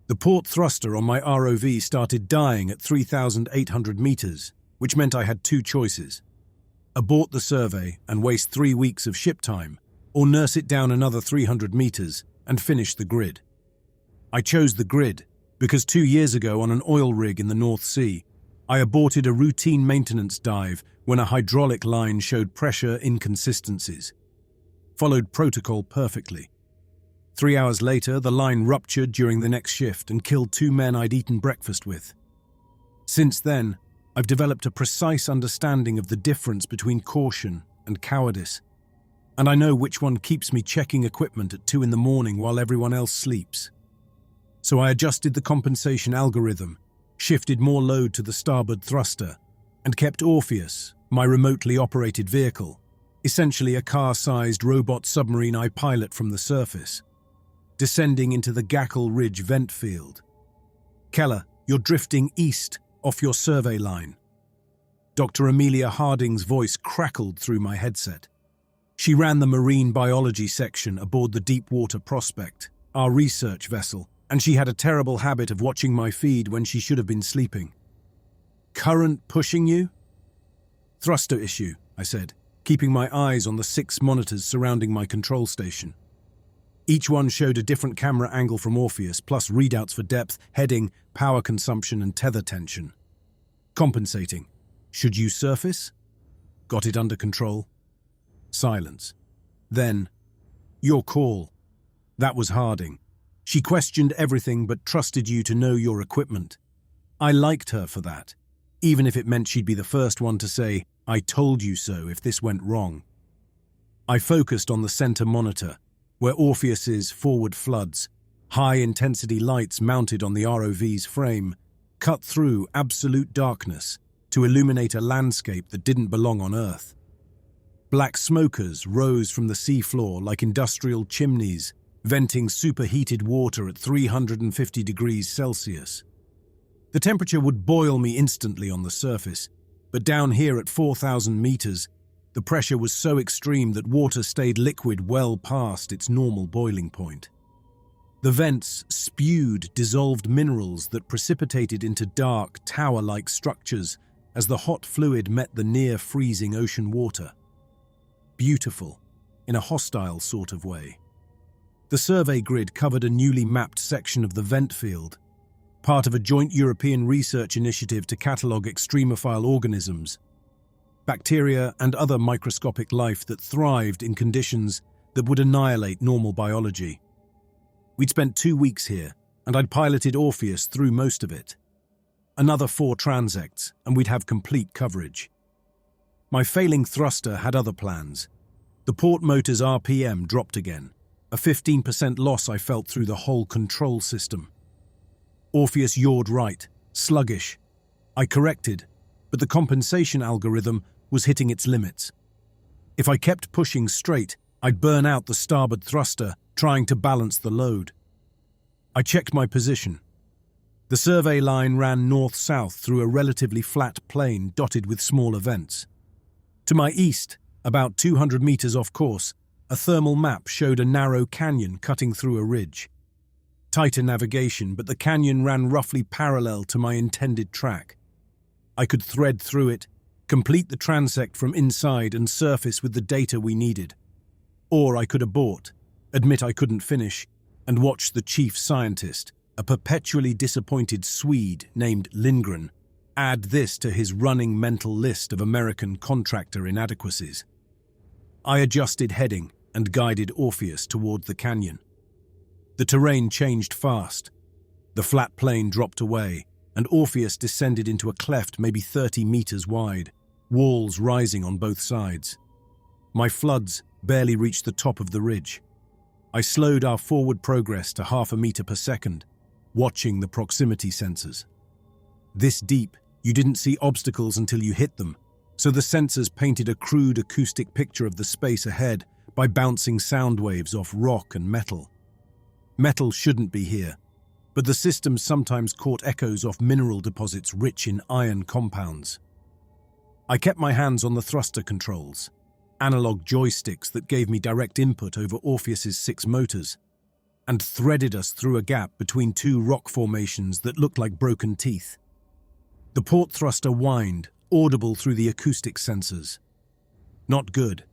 The port thruster on my ROV started dying at 3,800 meters, which meant I had two choices: abort the survey and waste 3 weeks of ship time, or nurse it down another 300 meters and finish the grid. I chose the grid because 2 years ago on an oil rig in the North Sea, I aborted a routine maintenance dive when a hydraulic line showed pressure inconsistencies. Followed protocol perfectly. 3 hours later, the line ruptured during the next shift and killed 2 men I'd eaten breakfast with. Since then, I've developed a precise understanding of the difference between caution and cowardice, and I know which one keeps me checking equipment at 2 in the morning while everyone else sleeps. So I adjusted the compensation algorithm, shifted more load to the starboard thruster, and kept Orpheus, my remotely operated vehicle, essentially a car-sized robot submarine I pilot from the surface, descending into the Gackle Ridge vent field. "Keller, you're drifting east off your survey line." Dr. Amelia Harding's voice crackled through my headset. She ran the marine biology section aboard the Deepwater Prospect, our research vessel, and she had a terrible habit of watching my feed when she should have been sleeping. "Current pushing you?" "Thruster issue," I said, keeping my eyes on the 6 monitors surrounding my control station. Each one showed a different camera angle from Orpheus, plus readouts for depth, heading, power consumption, and tether tension. "Compensating. Should you surface?" "Got it under control." Silence. Then, "Your call." That was Harding. She questioned everything but trusted you to know your equipment. I liked her for that, even if it meant she'd be the first one to say, "I told you so," if this went wrong. I focused on the center monitor, where Orpheus's forward floods, high-intensity lights mounted on the ROV's frame, cut through absolute darkness to illuminate a landscape that didn't belong on Earth. Black smokers rose from the seafloor like industrial chimneys, venting superheated water at 350 degrees Celsius. The temperature would boil me instantly on the surface, but down here at 4,000 meters, the pressure was so extreme that water stayed liquid well past its normal boiling point. The vents spewed dissolved minerals that precipitated into dark, tower-like structures as the hot fluid met the near-freezing ocean water. Beautiful, in a hostile sort of way. The survey grid covered a newly mapped section of the vent field, part of a joint European research initiative to catalogue extremophile organisms, bacteria and other microscopic life that thrived in conditions that would annihilate normal biology. We'd spent 2 weeks here, and I'd piloted Orpheus through most of it. Another 4 transects, and we'd have complete coverage. My failing thruster had other plans. The port motor's RPM dropped again, a 15% loss I felt through the whole control system. Orpheus yawed right, sluggish. I corrected, but the compensation algorithm was hitting its limits. If I kept pushing straight, I'd burn out the starboard thruster, trying to balance the load. I checked my position. The survey line ran north-south through a relatively flat plain dotted with smaller vents. To my east, about 200 meters off course, a thermal map showed a narrow canyon cutting through a ridge. Tighter navigation, but the canyon ran roughly parallel to my intended track. I could thread through it, complete the transect from inside and surface with the data we needed. Or I could abort, admit I couldn't finish, and watch the chief scientist, a perpetually disappointed Swede named Lindgren, add this to his running mental list of American contractor inadequacies. I adjusted heading and guided Orpheus toward the canyon. The terrain changed fast. The flat plain dropped away, and Orpheus descended into a cleft maybe 30 meters wide, walls rising on both sides. My floods barely reached the top of the ridge. I slowed our forward progress to 0.5 meter per second, watching the proximity sensors. This deep, you didn't see obstacles until you hit them, so the sensors painted a crude acoustic picture of the space ahead by bouncing sound waves off rock and metal. Metal shouldn't be here, but the system sometimes caught echoes off mineral deposits rich in iron compounds. I kept my hands on the thruster controls, analog joysticks that gave me direct input over Orpheus's 6 motors. and threaded us through a gap between two rock formations that looked like broken teeth. The port thruster whined, audible through the acoustic sensors. Not good.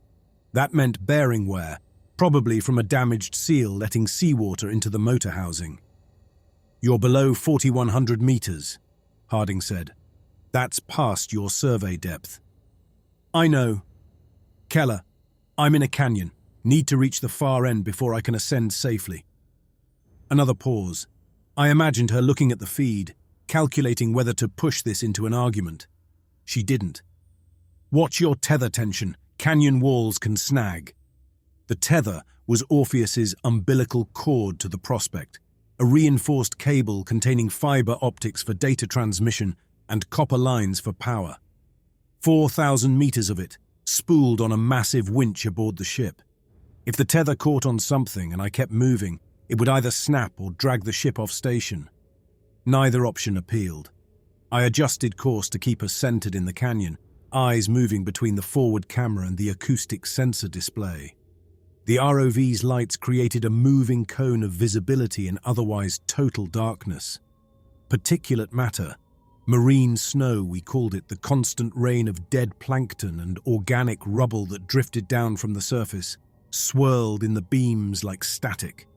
That meant bearing wear, probably from a damaged seal letting seawater into the motor housing. "You're below 4,100 meters," Harding said. "That's past your survey depth." "I know. Keller, I'm in a canyon. Need to reach the far end before I can ascend safely." Another pause. I imagined her looking at the feed, calculating whether to push this into an argument. She didn't. "Watch your tether tension. Canyon walls can snag." The tether was Orpheus's umbilical cord to the prospect, a reinforced cable containing fiber optics for data transmission and copper lines for power. 4,000 meters of it, spooled on a massive winch aboard the ship. If the tether caught on something and I kept moving, it would either snap or drag the ship off station. Neither option appealed. I adjusted course to keep us centered in the canyon, eyes moving between the forward camera and the acoustic sensor display. The ROV's lights created a moving cone of visibility in otherwise total darkness. Particulate matter, marine snow we called it, the constant rain of dead plankton and organic rubble that drifted down from the surface, swirled in the beams like static.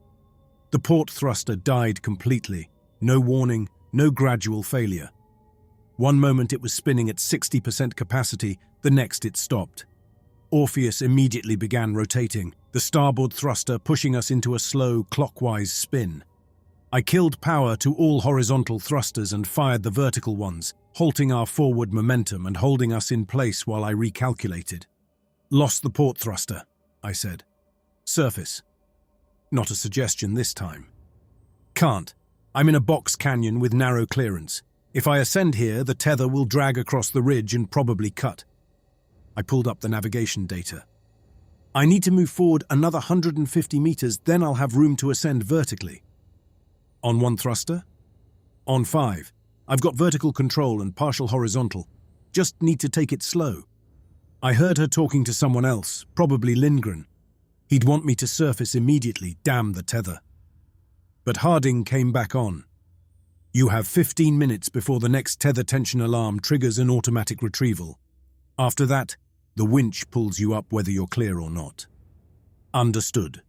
The port thruster died completely, no warning, no gradual failure. One moment it was spinning at 60% capacity, the next it stopped. Orpheus immediately began rotating, the starboard thruster pushing us into a slow, clockwise spin. I killed power to all horizontal thrusters and fired the vertical ones, halting our forward momentum and holding us in place while I recalculated. "Lost the port thruster," I said. "Surface." Not a suggestion this time. "Can't. I'm in a box canyon with narrow clearance. If I ascend here, the tether will drag across the ridge and probably cut." I pulled up the navigation data. "I need to move forward another 150 meters, then I'll have room to ascend vertically." "On one thruster?" "On 5. I've got vertical control and partial horizontal. Just need to take it slow." I heard her talking to someone else, probably Lindgren. He'd want me to surface immediately, damn the tether. But Harding came back on. "You have 15 minutes before the next tether tension alarm triggers an automatic retrieval. After that, the winch pulls you up whether you're clear or not." Understood.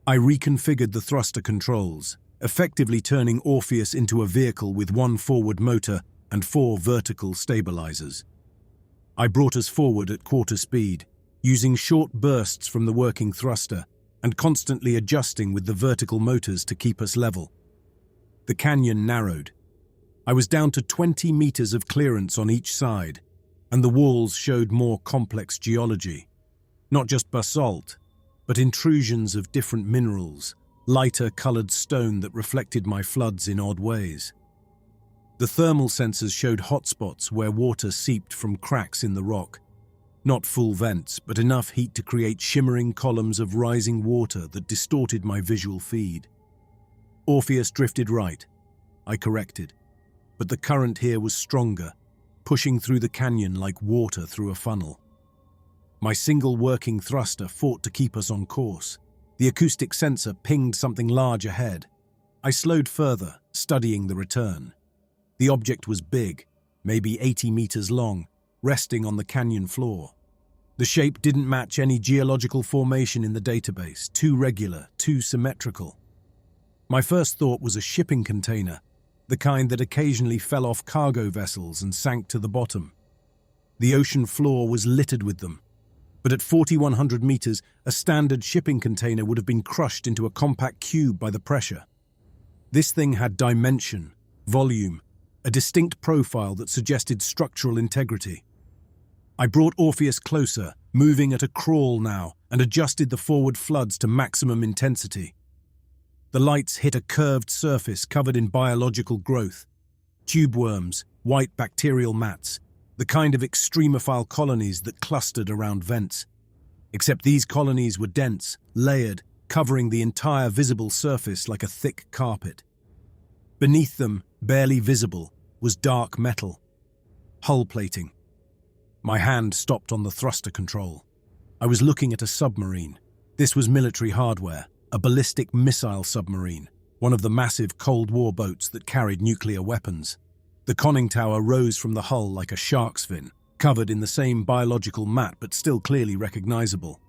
I reconfigured the thruster controls, effectively turning Orpheus into a vehicle with one forward motor and 4 vertical stabilizers. I brought us forward at quarter speed, using short bursts from the working thruster and constantly adjusting with the vertical motors to keep us level. The canyon narrowed. I was down to 20 meters of clearance on each side, and the walls showed more complex geology. Not just basalt, but intrusions of different minerals, lighter colored stone that reflected my floods in odd ways. The thermal sensors showed hotspots where water seeped from cracks in the rock. Not full vents, but enough heat to create shimmering columns of rising water that distorted my visual feed. Orpheus drifted right. I corrected. But the current here was stronger, pushing through the canyon like water through a funnel. My single working thruster fought to keep us on course. The acoustic sensor pinged something large ahead. I slowed further, studying the return. The object was big, maybe 80 meters long, resting on the canyon floor. The shape didn't match any geological formation in the database, too regular, too symmetrical. My first thought was a shipping container, the kind that occasionally fell off cargo vessels and sank to the bottom. The ocean floor was littered with them, but at 4,100 meters, a standard shipping container would have been crushed into a compact cube by the pressure. This thing had dimension, volume, a distinct profile that suggested structural integrity. I brought Orpheus closer, moving at a crawl now, and adjusted the forward floods to maximum intensity. The lights hit a curved surface covered in biological growth. Tube worms, white bacterial mats, the kind of extremophile colonies that clustered around vents. Except these colonies were dense, layered, covering the entire visible surface like a thick carpet. Beneath them, barely visible, was dark metal. Hull plating. My hand stopped on the thruster control. I was looking at a submarine. This was military hardware, a ballistic missile submarine, one of the massive Cold War boats that carried nuclear weapons. The conning tower rose from the hull like a shark's fin, covered in the same biological mat but still clearly recognizable.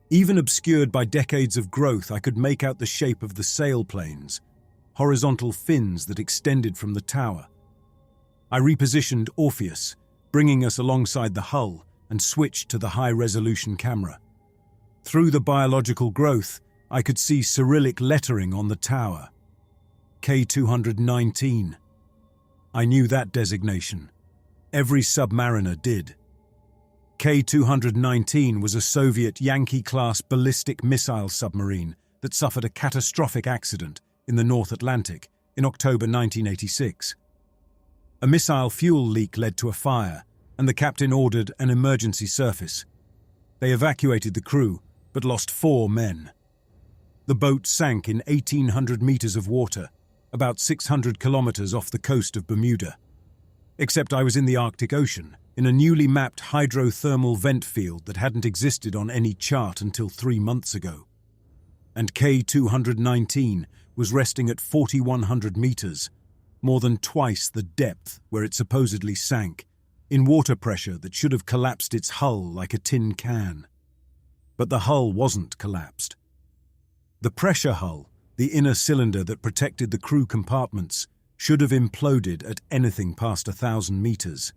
Even obscured by decades of growth, I could make out the shape of the sailplanes, horizontal fins that extended from the tower. I repositioned Orpheus, bringing us alongside the hull, and switched to the high-resolution camera. Through the biological growth, I could see Cyrillic lettering on the tower. K-219. I knew that designation. Every submariner did. K-219 was a Soviet Yankee-class ballistic missile submarine that suffered a catastrophic accident in the North Atlantic in October 1986. A missile fuel leak led to a fire, and the captain ordered an emergency surface. They evacuated the crew, but lost 4 men. The boat sank in 1,800 meters of water, about 600 kilometers off the coast of Bermuda. Except I was in the Arctic Ocean, in a newly mapped hydrothermal vent field that hadn't existed on any chart until 3 months ago. And K-219 was resting at 4,100 meters, more than twice the depth where it supposedly sank, in water pressure that should have collapsed its hull like a tin can. But the hull wasn't collapsed. The pressure hull, the inner cylinder that protected the crew compartments, should have imploded at anything past 1,000 meters.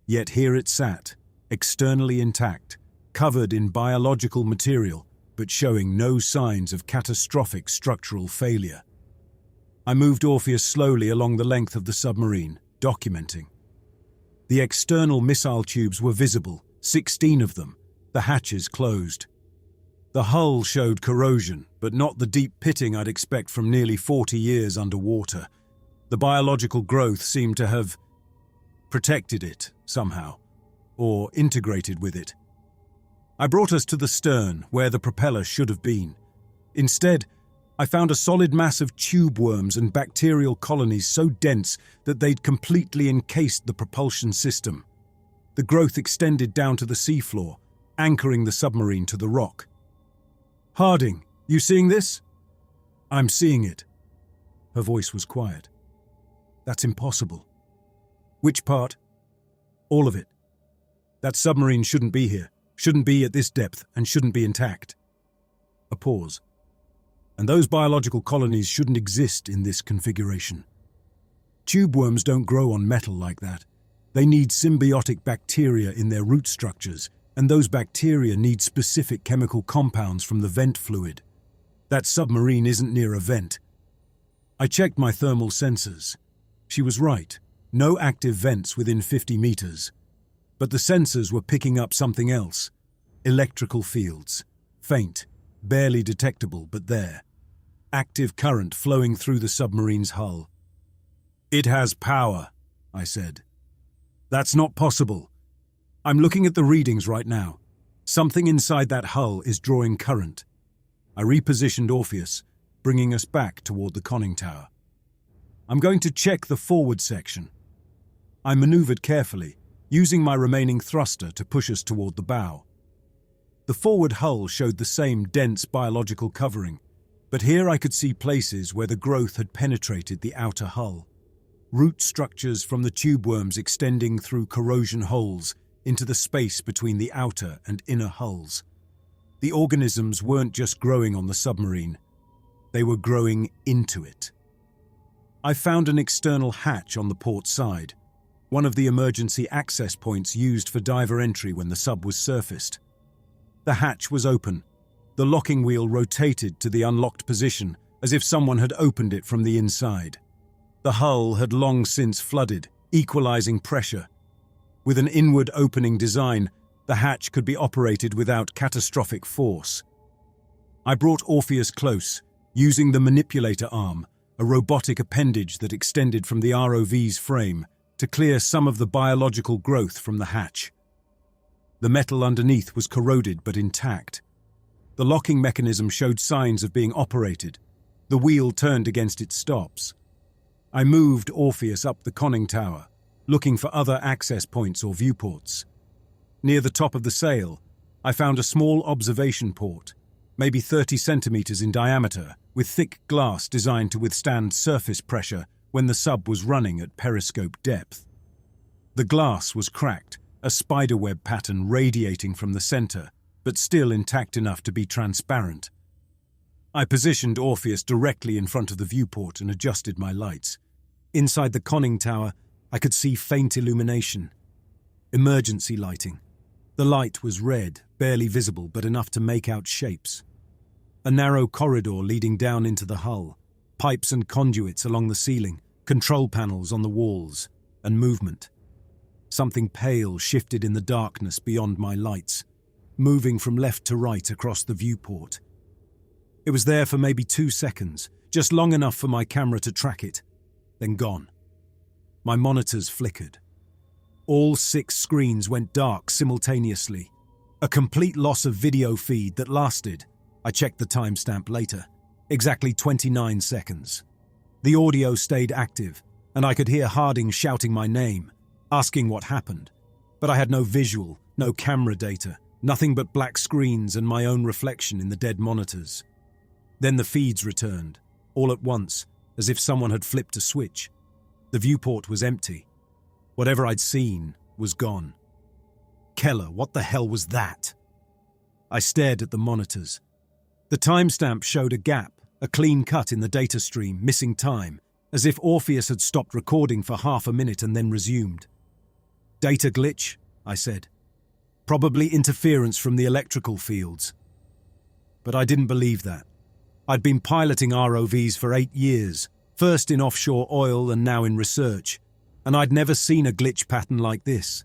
Yet here it sat, externally intact, covered in biological material, but showing no signs of catastrophic structural failure. I moved Orpheus slowly along the length of the submarine, documenting. The external missile tubes were visible, 16 of them, the hatches closed. The hull showed corrosion, but not the deep pitting I'd expect from nearly 40 years underwater. The biological growth seemed to have protected it somehow, or integrated with it. I brought us to the stern, where the propeller should have been. Instead, I found a solid mass of tube worms and bacterial colonies so dense that they'd completely encased the propulsion system. The growth extended down to the seafloor, anchoring the submarine to the rock. "Harding, you seeing this?" "I'm seeing it." Her voice was quiet. "That's impossible." "Which part?" "All of it. That submarine shouldn't be here, shouldn't be at this depth, and shouldn't be intact." A pause. "And those biological colonies shouldn't exist in this configuration. Tube worms don't grow on metal like that. They need symbiotic bacteria in their root structures, and those bacteria need specific chemical compounds from the vent fluid. That submarine isn't near a vent." I checked my thermal sensors. She was right. No active vents within 50 meters. But the sensors were picking up something else. Electrical fields. Faint, barely detectable, but there. Active current flowing through the submarine's hull. "It has power," I said. "That's not possible. I'm looking at the readings right now. Something inside that hull is drawing current." I repositioned Orpheus, bringing us back toward the conning tower. "I'm going to check the forward section." I maneuvered carefully, using my remaining thruster to push us toward the bow. The forward hull showed the same dense biological covering, but here I could see places where the growth had penetrated the outer hull. Root structures from the tube worms extending through corrosion holes into the space between the outer and inner hulls. The organisms weren't just growing on the submarine, they were growing into it. I found an external hatch on the port side, one of the emergency access points used for diver entry when the sub was surfaced. The hatch was open. The locking wheel rotated to the unlocked position, as if someone had opened it from the inside. The hull had long since flooded, equalizing pressure. With an inward opening design, the hatch could be operated without catastrophic force. I brought Orpheus close, using the manipulator arm, a robotic appendage that extended from the ROV's frame, to clear some of the biological growth from the hatch. The metal underneath was corroded but intact. The locking mechanism showed signs of being operated. The wheel turned against its stops. I moved Orpheus up the conning tower, looking for other access points or viewports. Near the top of the sail, I found a small observation port. maybe 30 centimeters in diameter, with thick glass designed to withstand surface pressure when the sub was running at periscope depth. The glass was cracked, a spiderweb pattern radiating from the center, but still intact enough to be transparent. I positioned Orpheus directly in front of the viewport and adjusted my lights. Inside the conning tower, I could see faint illumination. Emergency lighting. The light was red, barely visible, but enough to make out shapes. A narrow corridor leading down into the hull, pipes and conduits along the ceiling, control panels on the walls, and movement. Something pale shifted in the darkness beyond my lights, moving from left to right across the viewport. It was there for maybe 2 seconds, just long enough for my camera to track it, then gone. My monitors flickered. All 6 screens went dark simultaneously. A complete loss of video feed that lasted, I checked the timestamp later, exactly 29 seconds. The audio stayed active, and I could hear Harding shouting my name, asking what happened. But I had no visual, no camera data, nothing but black screens and my own reflection in the dead monitors. Then the feeds returned, all at once, as if someone had flipped a switch. The viewport was empty. Whatever I'd seen was gone. Keller, what the hell was that? I stared at the monitors. The timestamp showed a gap, a clean cut in the data stream, missing time, as if Orpheus had stopped recording for half a minute and then resumed. Data glitch, I said. Probably interference from the electrical fields. But I didn't believe that. I'd been piloting ROVs for 8 years, first in offshore oil and now in research, and I'd never seen a glitch pattern like this.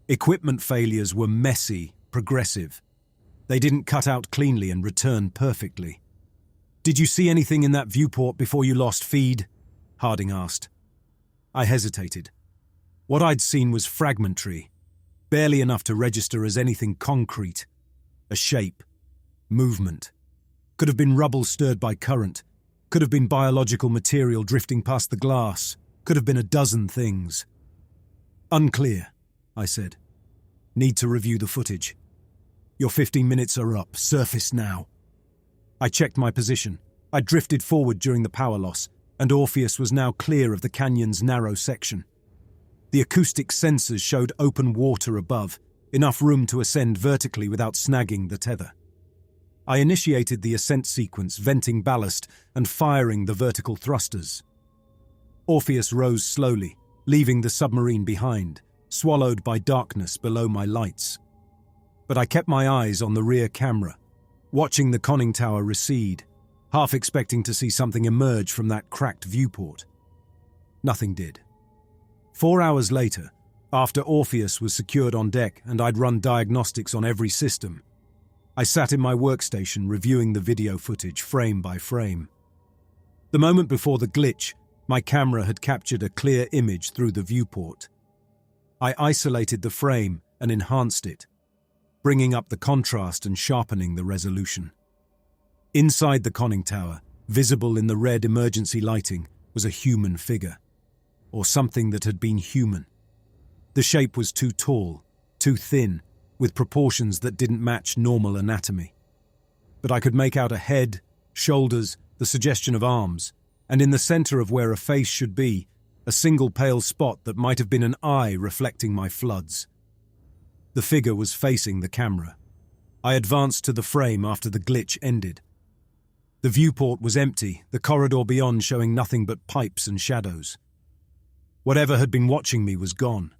Equipment failures were messy, progressive. They didn't cut out cleanly and return perfectly. "Did you see anything in that viewport before you lost feed?" Harding asked. I hesitated. What I'd seen was fragmentary, barely enough to register as anything concrete. A shape, movement. Could have been rubble stirred by current, could have been biological material drifting past the glass, could have been a dozen things. "Unclear," I said. "Need to review the footage. Your 15 minutes are up. Surface now." I checked my position. I drifted forward during the power loss, and Orpheus was now clear of the canyon's narrow section. The acoustic sensors showed open water above, enough room to ascend vertically without snagging the tether. I initiated the ascent sequence, venting ballast and firing the vertical thrusters. Orpheus rose slowly, leaving the submarine behind, swallowed by darkness below my lights. But I kept my eyes on the rear camera, watching the conning tower recede, half expecting to see something emerge from that cracked viewport. Nothing did. 4 hours later, after Orpheus was secured on deck and I'd run diagnostics on every system, I sat in my workstation reviewing the video footage frame by frame. The moment before the glitch, my camera had captured a clear image through the viewport. I isolated the frame and enhanced it, bringing up the contrast and sharpening the resolution. Inside the conning tower, visible in the red emergency lighting, was a human figure, or something that had been human. The shape was too tall, too thin, with proportions that didn't match normal anatomy. But I could make out a head, shoulders, the suggestion of arms, and in the center of where a face should be, a single pale spot that might have been an eye reflecting my floods. The figure was facing the camera. I advanced to the frame after the glitch ended. The viewport was empty, the corridor beyond showing nothing but pipes and shadows. Whatever had been watching me was gone.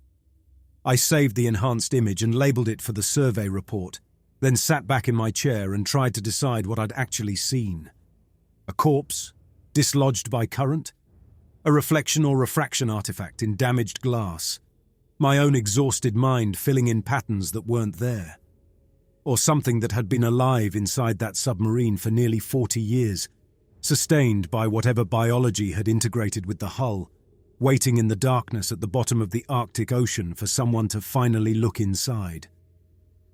I saved the enhanced image and labeled it for the survey report, then sat back in my chair and tried to decide what I'd actually seen. A corpse, dislodged by current? A reflection or refraction artifact in damaged glass? My own exhausted mind filling in patterns that weren't there? Or something that had been alive inside that submarine for nearly 40 years, sustained by whatever biology had integrated with the hull, waiting in the darkness at the bottom of the Arctic Ocean for someone to finally look inside.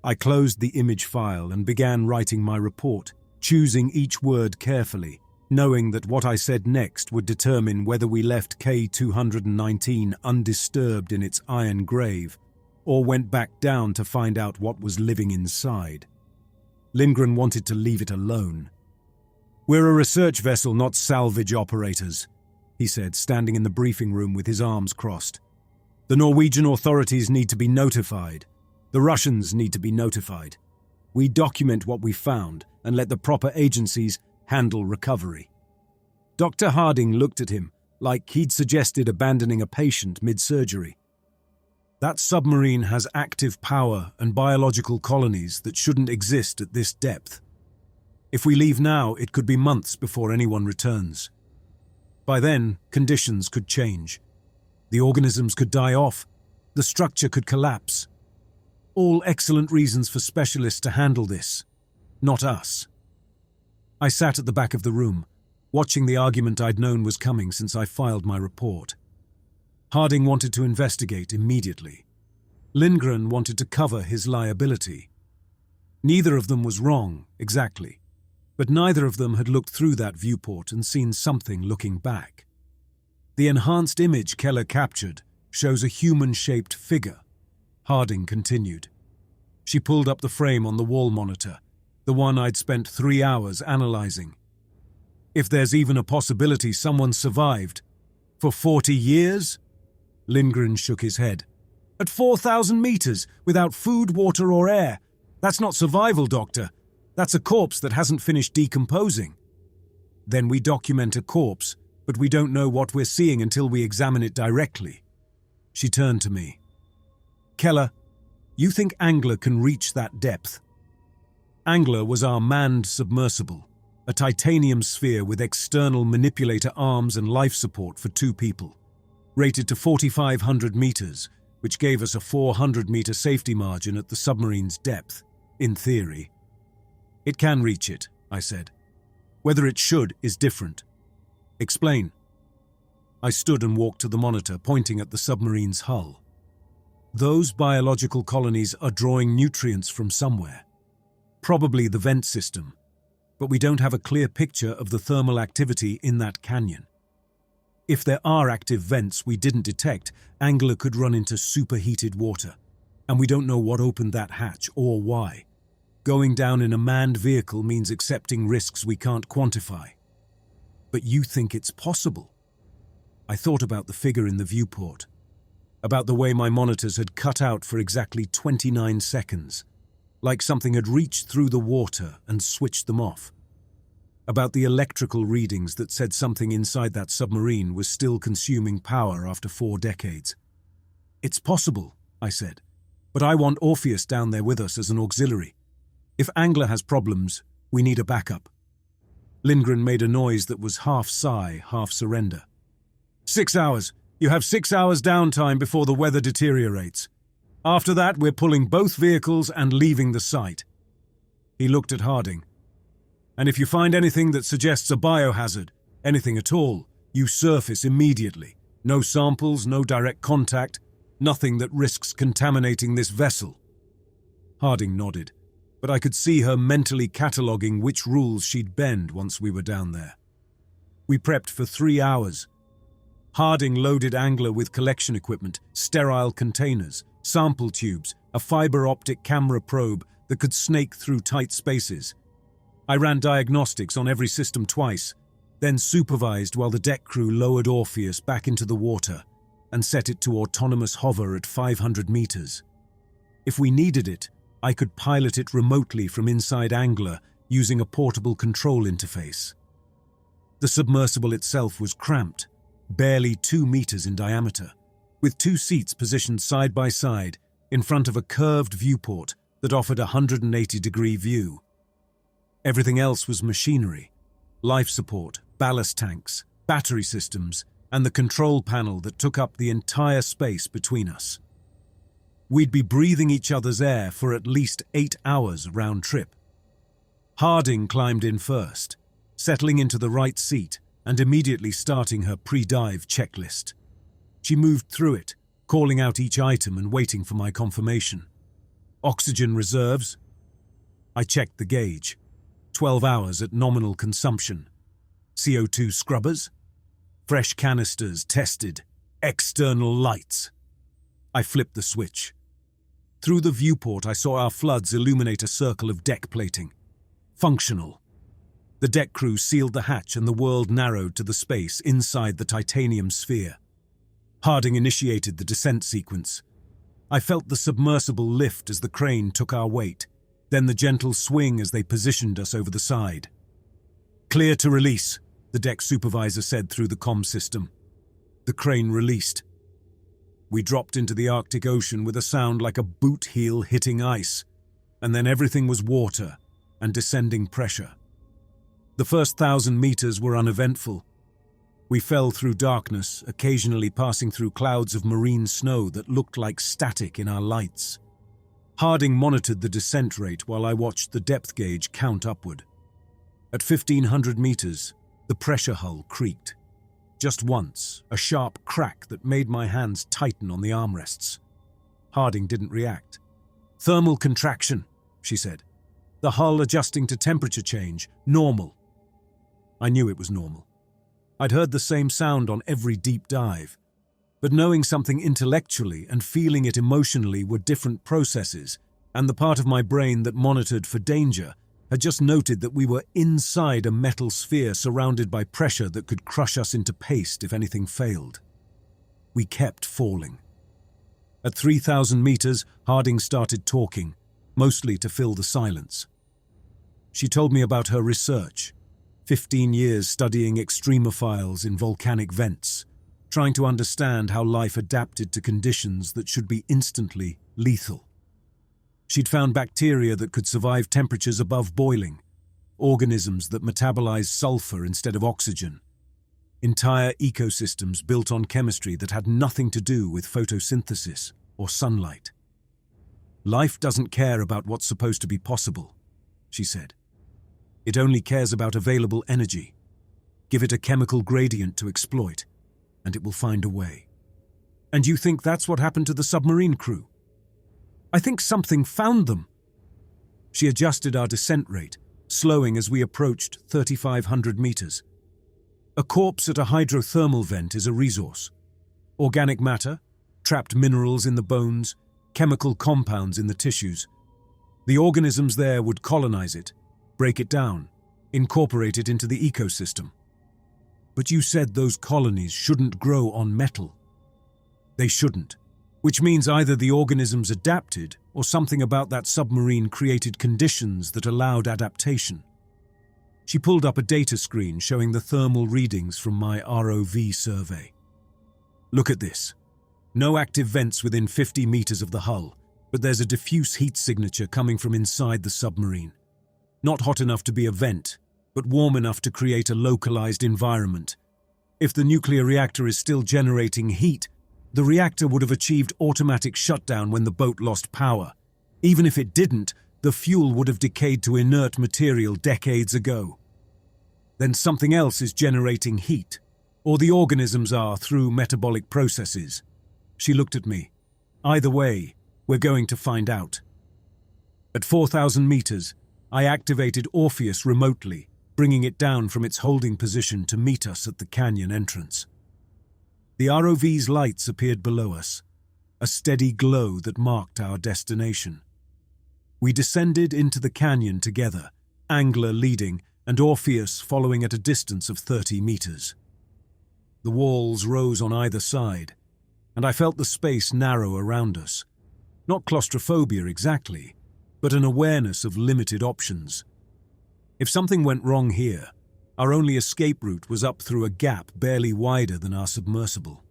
I closed the image file and began writing my report, choosing each word carefully, knowing that what I said next would determine whether we left K-219 undisturbed in its iron grave, or went back down to find out what was living inside. Lindgren wanted to leave it alone. "We're a research vessel, not salvage operators," he said, standing in the briefing room with his arms crossed. "The Norwegian authorities need to be notified. The Russians need to be notified. We document what we found and let the proper agencies handle recovery." Dr. Harding looked at him like he'd suggested abandoning a patient mid-surgery. "That submarine has active power and biological colonies that shouldn't exist at this depth. If we leave now, it could be months before anyone returns. By then, conditions could change. The organisms could die off. The structure could collapse. All excellent reasons for specialists to handle this, not us." I sat at the back of the room, watching the argument I'd known was coming since I filed my report. Harding wanted to investigate immediately. Lindgren wanted to cover his liability. Neither of them was wrong, exactly, but neither of them had looked through that viewport and seen something looking back. "The enhanced image Keller captured shows a human-shaped figure," Harding continued. She pulled up the frame on the wall monitor, the one I'd spent 3 hours analyzing. "If there's even a possibility someone survived for 40 years? Lindgren shook his head. "At 4,000 meters, without food, water, or air. That's not survival, Doctor. That's a corpse that hasn't finished decomposing." "Then we document a corpse, but we don't know what we're seeing until we examine it directly." She turned to me. "Keller, you think Angler can reach that depth?" Angler was our manned submersible, a titanium sphere with external manipulator arms and life support for 2 people. Rated to 4,500 meters, which gave us a 400-meter safety margin at the submarine's depth, in theory. "It can reach it," I said. "Whether it should is different." "Explain." I stood and walked to the monitor, pointing at the submarine's hull. "Those biological colonies are drawing nutrients from somewhere. Probably the vent system, but we don't have a clear picture of the thermal activity in that canyon. If there are active vents we didn't detect, Angler could run into superheated water, and we don't know what opened that hatch or why. Going down in a manned vehicle means accepting risks we can't quantify." "But you think it's possible?" I thought about the figure in the viewport, about the way my monitors had cut out for exactly 29 seconds, like something had reached through the water and switched them off. About the electrical readings that said something inside that submarine was still consuming power after 4 decades. "It's possible," I said, "but I want Orpheus down there with us as an auxiliary. If Angler has problems, we need a backup." Lindgren made a noise that was half sigh, half surrender. 6 hours. You have 6 hours downtime before the weather deteriorates. After that, we're pulling both vehicles and leaving the site." He looked at Harding. "And if you find anything that suggests a biohazard, anything at all, you surface immediately. No samples, no direct contact, nothing that risks contaminating this vessel." Harding nodded, but I could see her mentally cataloguing which rules she'd bend once we were down there. We prepped for 3 hours. Harding loaded Angler with collection equipment, sterile containers, sample tubes, a fiber-optic camera probe that could snake through tight spaces. I ran diagnostics on every system twice, then supervised while the deck crew lowered Orpheus back into the water and set it to autonomous hover at 500 meters. If we needed it, I could pilot it remotely from inside Angler using a portable control interface. The submersible itself was cramped, barely 2 meters in diameter, with 2 seats positioned side by side in front of a curved viewport that offered a 180-degree view. Everything else was machinery, life support, ballast tanks, battery systems, and the control panel that took up the entire space between us. We'd be breathing each other's air for at least 8 hours round trip. Harding climbed in first, settling into the right seat and immediately starting her pre-dive checklist. She moved through it, calling out each item and waiting for my confirmation. Oxygen reserves. I checked the gauge. 12 hours at nominal consumption. CO2 scrubbers. Fresh canisters tested. External lights. I flipped the switch. Through the viewport, I saw our floods illuminate a circle of deck plating, functional. The deck crew sealed the hatch and the world narrowed to the space inside the titanium sphere. Harding initiated the descent sequence. I felt the submersible lift as the crane took our weight, then the gentle swing as they positioned us over the side. "Clear to release," the deck supervisor said through the comm system. The crane released. We dropped into the Arctic Ocean with a sound like a boot heel hitting ice, and then everything was water and descending pressure. The first 1,000 meters were uneventful. We fell through darkness, occasionally passing through clouds of marine snow that looked like static in our lights. Harding monitored the descent rate while I watched the depth gauge count upward. At 1,500 meters, the pressure hull creaked. Just once, a sharp crack that made my hands tighten on the armrests. Harding didn't react. "Thermal contraction," she said. "The hull adjusting to temperature change. Normal." I knew it was normal. I'd heard the same sound on every deep dive. But knowing something intellectually and feeling it emotionally were different processes, and the part of my brain that monitored for danger had just noted that we were inside a metal sphere surrounded by pressure that could crush us into paste if anything failed. We kept falling. At 3,000 meters, Harding started talking, mostly to fill the silence. She told me about her research, 15 years studying extremophiles in volcanic vents, trying to understand how life adapted to conditions that should be instantly lethal. She'd found bacteria that could survive temperatures above boiling, organisms that metabolize sulfur instead of oxygen, entire ecosystems built on chemistry that had nothing to do with photosynthesis or sunlight. "Life doesn't care about what's supposed to be possible," she said. "It only cares about available energy. Give it a chemical gradient to exploit, and it will find a way." "And you think that's what happened to the submarine crew?" "I think something found them." She adjusted our descent rate, slowing as we approached 3,500 meters. A corpse at a hydrothermal vent is a resource. Organic matter, trapped minerals in the bones, chemical compounds in the tissues. The organisms there would colonize it, break it down, incorporate it into the ecosystem. "But you said those colonies shouldn't grow on metal." "They shouldn't, which means either the organisms adapted or something about that submarine created conditions that allowed adaptation." She pulled up a data screen showing the thermal readings from my ROV survey. "Look at this. No active vents within 50 meters of the hull, but there's a diffuse heat signature coming from inside the submarine. Not hot enough to be a vent, but warm enough to create a localized environment. If the nuclear reactor is still generating heat, the reactor would have achieved automatic shutdown when the boat lost power. Even if it didn't, the fuel would have decayed to inert material decades ago. Then something else is generating heat, or the organisms are through metabolic processes." She looked at me. "Either way, we're going to find out." At 4,000 meters, I activated Orpheus remotely, bringing it down from its holding position to meet us at the canyon entrance. The ROV's lights appeared below us, a steady glow that marked our destination. We descended into the canyon together, Angler leading and Orpheus following at a distance of 30 meters. The walls rose on either side, and I felt the space narrow around us. Not claustrophobia exactly, but an awareness of limited options. If something went wrong here, our only escape route was up through a gap barely wider than our submersible.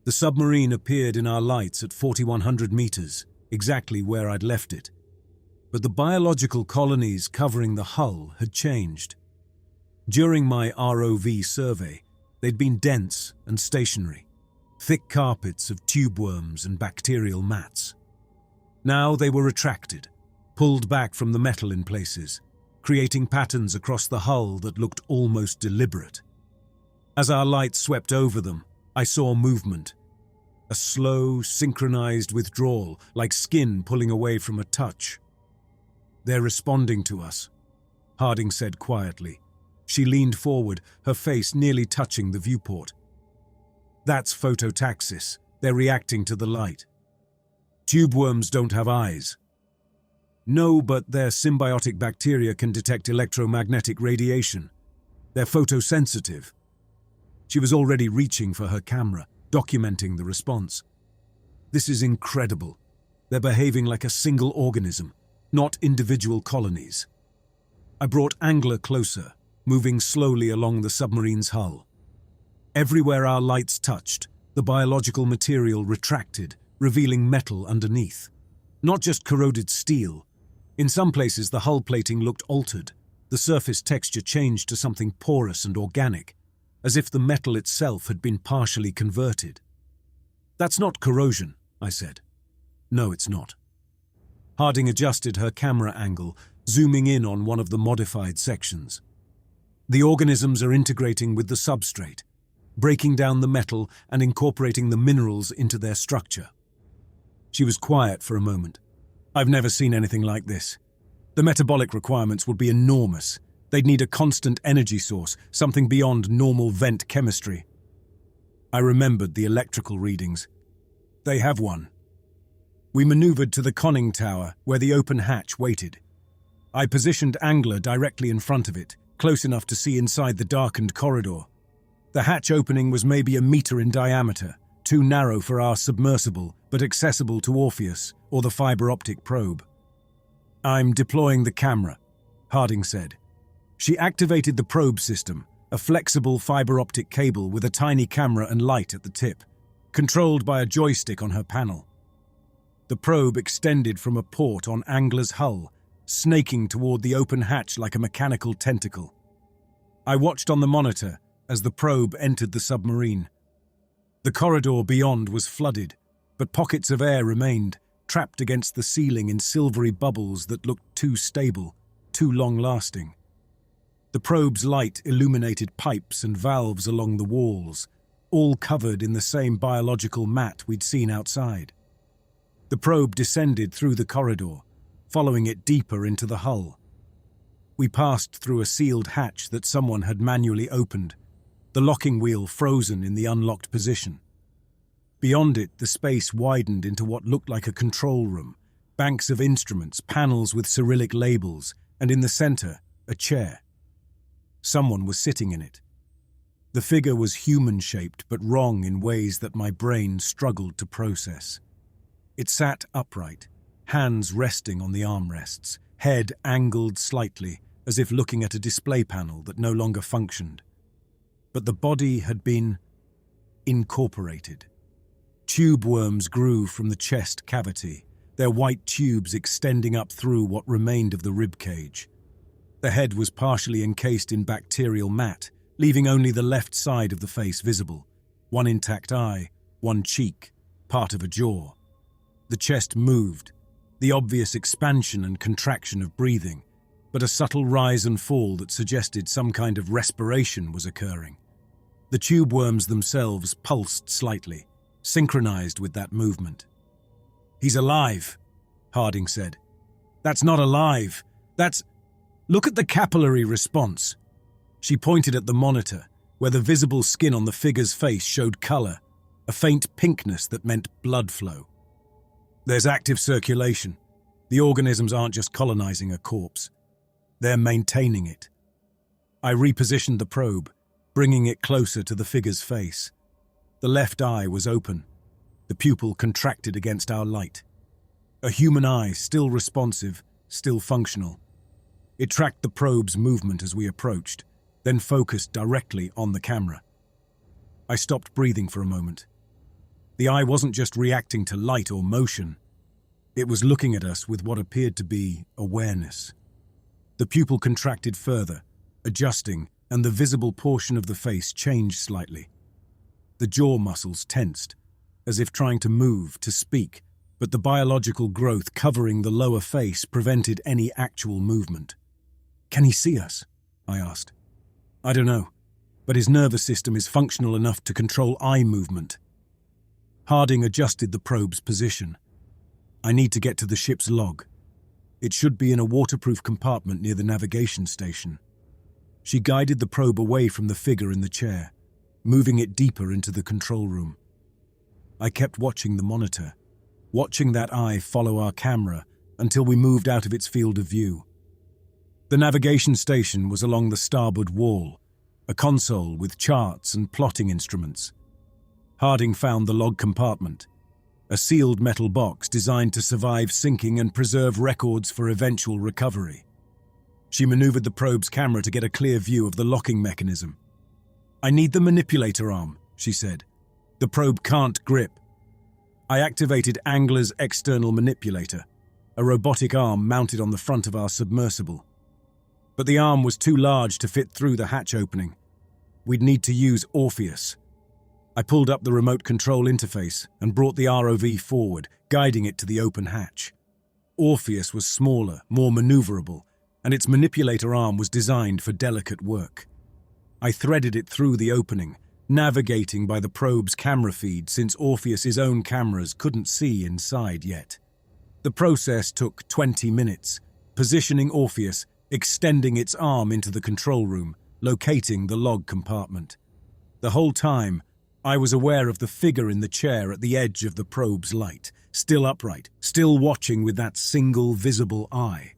The submarine appeared in our lights at 4,100 meters, exactly where I'd left it. But the biological colonies covering the hull had changed. During my ROV survey, they'd been dense and stationary, thick carpets of tube worms and bacterial mats. Now they were retracted, pulled back from the metal in places, creating patterns across the hull that looked almost deliberate. As our light swept over them, I saw movement. A slow, synchronized withdrawal, like skin pulling away from a touch. "They're responding to us," Harding said quietly. She leaned forward, her face nearly touching the viewport. "That's phototaxis. They're reacting to the light. Tube worms don't have eyes." No, but their symbiotic bacteria can detect electromagnetic radiation. They're photosensitive. She was already reaching for her camera, documenting the response. This is incredible. They're behaving like a single organism, not individual colonies. I brought Angler closer, moving slowly along the submarine's hull. Everywhere our lights touched, the biological material retracted, revealing metal underneath. Not just corroded steel. In some places, the hull plating looked altered. The surface texture changed to something porous and organic, as if the metal itself had been partially converted. "That's not corrosion," I said. "No, it's not." Harding adjusted her camera angle, zooming in on one of the modified sections. The organisms are integrating with the substrate, breaking down the metal and incorporating the minerals into their structure. She was quiet for a moment. "I've never seen anything like this. The metabolic requirements would be enormous. They'd need a constant energy source, something beyond normal vent chemistry." I remembered the electrical readings. "They have one." We maneuvered to the conning tower, where the open hatch waited. I positioned Angler directly in front of it, close enough to see inside the darkened corridor. The hatch opening was maybe a meter in diameter, too narrow for our submersible, but accessible to Orpheus or the fiber optic probe. "I'm deploying the camera," Harding said. She activated the probe system, a flexible fiber optic cable with a tiny camera and light at the tip, controlled by a joystick on her panel. The probe extended from a port on Angler's hull, snaking toward the open hatch like a mechanical tentacle. I watched on the monitor as the probe entered the submarine. The corridor beyond was flooded, but pockets of air remained, trapped against the ceiling in silvery bubbles that looked too stable, too long-lasting. The probe's light illuminated pipes and valves along the walls, all covered in the same biological mat we'd seen outside. The probe descended through the corridor, following it deeper into the hull. We passed through a sealed hatch that someone had manually opened, the locking wheel frozen in the unlocked position. Beyond it, the space widened into what looked like a control room, banks of instruments, panels with Cyrillic labels, and in the center, a chair. Someone was sitting in it. The figure was human-shaped but wrong in ways that my brain struggled to process. It sat upright, hands resting on the armrests, head angled slightly, as if looking at a display panel that no longer functioned. But the body had been incorporated. Tube worms grew from the chest cavity, their white tubes extending up through what remained of the rib cage. The head was partially encased in bacterial mat, leaving only the left side of the face visible, one intact eye, one cheek, part of a jaw. The chest moved, the obvious expansion and contraction of breathing, but a subtle rise and fall that suggested some kind of respiration was occurring. The tube worms themselves pulsed slightly, synchronized with that movement. "He's alive," Harding said. "That's not alive. That's... Look at the capillary response." She pointed at the monitor, where the visible skin on the figure's face showed color, a faint pinkness that meant blood flow. "There's active circulation. The organisms aren't just colonizing a corpse. They're maintaining it." I repositioned the probe, bringing it closer to the figure's face. The left eye was open, the pupil contracted against our light. A human eye, still responsive, still functional. It tracked the probe's movement as we approached, then focused directly on the camera. I stopped breathing for a moment. The eye wasn't just reacting to light or motion. It was looking at us with what appeared to be awareness. The pupil contracted further, adjusting, and the visible portion of the face changed slightly. The jaw muscles tensed, as if trying to move, to speak, but the biological growth covering the lower face prevented any actual movement. "Can he see us?" I asked. "I don't know, but his nervous system is functional enough to control eye movement." Harding adjusted the probe's position. "I need to get to the ship's log. It should be in a waterproof compartment near the navigation station." She guided the probe away from the figure in the chair, moving it deeper into the control room. I kept watching the monitor, watching that eye follow our camera until we moved out of its field of view. The navigation station was along the starboard wall, a console with charts and plotting instruments. Harding found the log compartment, a sealed metal box designed to survive sinking and preserve records for eventual recovery. She maneuvered the probe's camera to get a clear view of the locking mechanism. "I need the manipulator arm," she said. "The probe can't grip." I activated Angler's external manipulator, a robotic arm mounted on the front of our submersible. But the arm was too large to fit through the hatch opening. We'd need to use Orpheus. I pulled up the remote control interface and brought the ROV forward, guiding it to the open hatch. Orpheus was smaller, more maneuverable, and its manipulator arm was designed for delicate work. I threaded it through the opening, navigating by the probe's camera feed since Orpheus's own cameras couldn't see inside yet. The process took 20 minutes, positioning Orpheus, extending its arm into the control room, locating the log compartment. The whole time, I was aware of the figure in the chair at the edge of the probe's light, still upright, still watching with that single visible eye.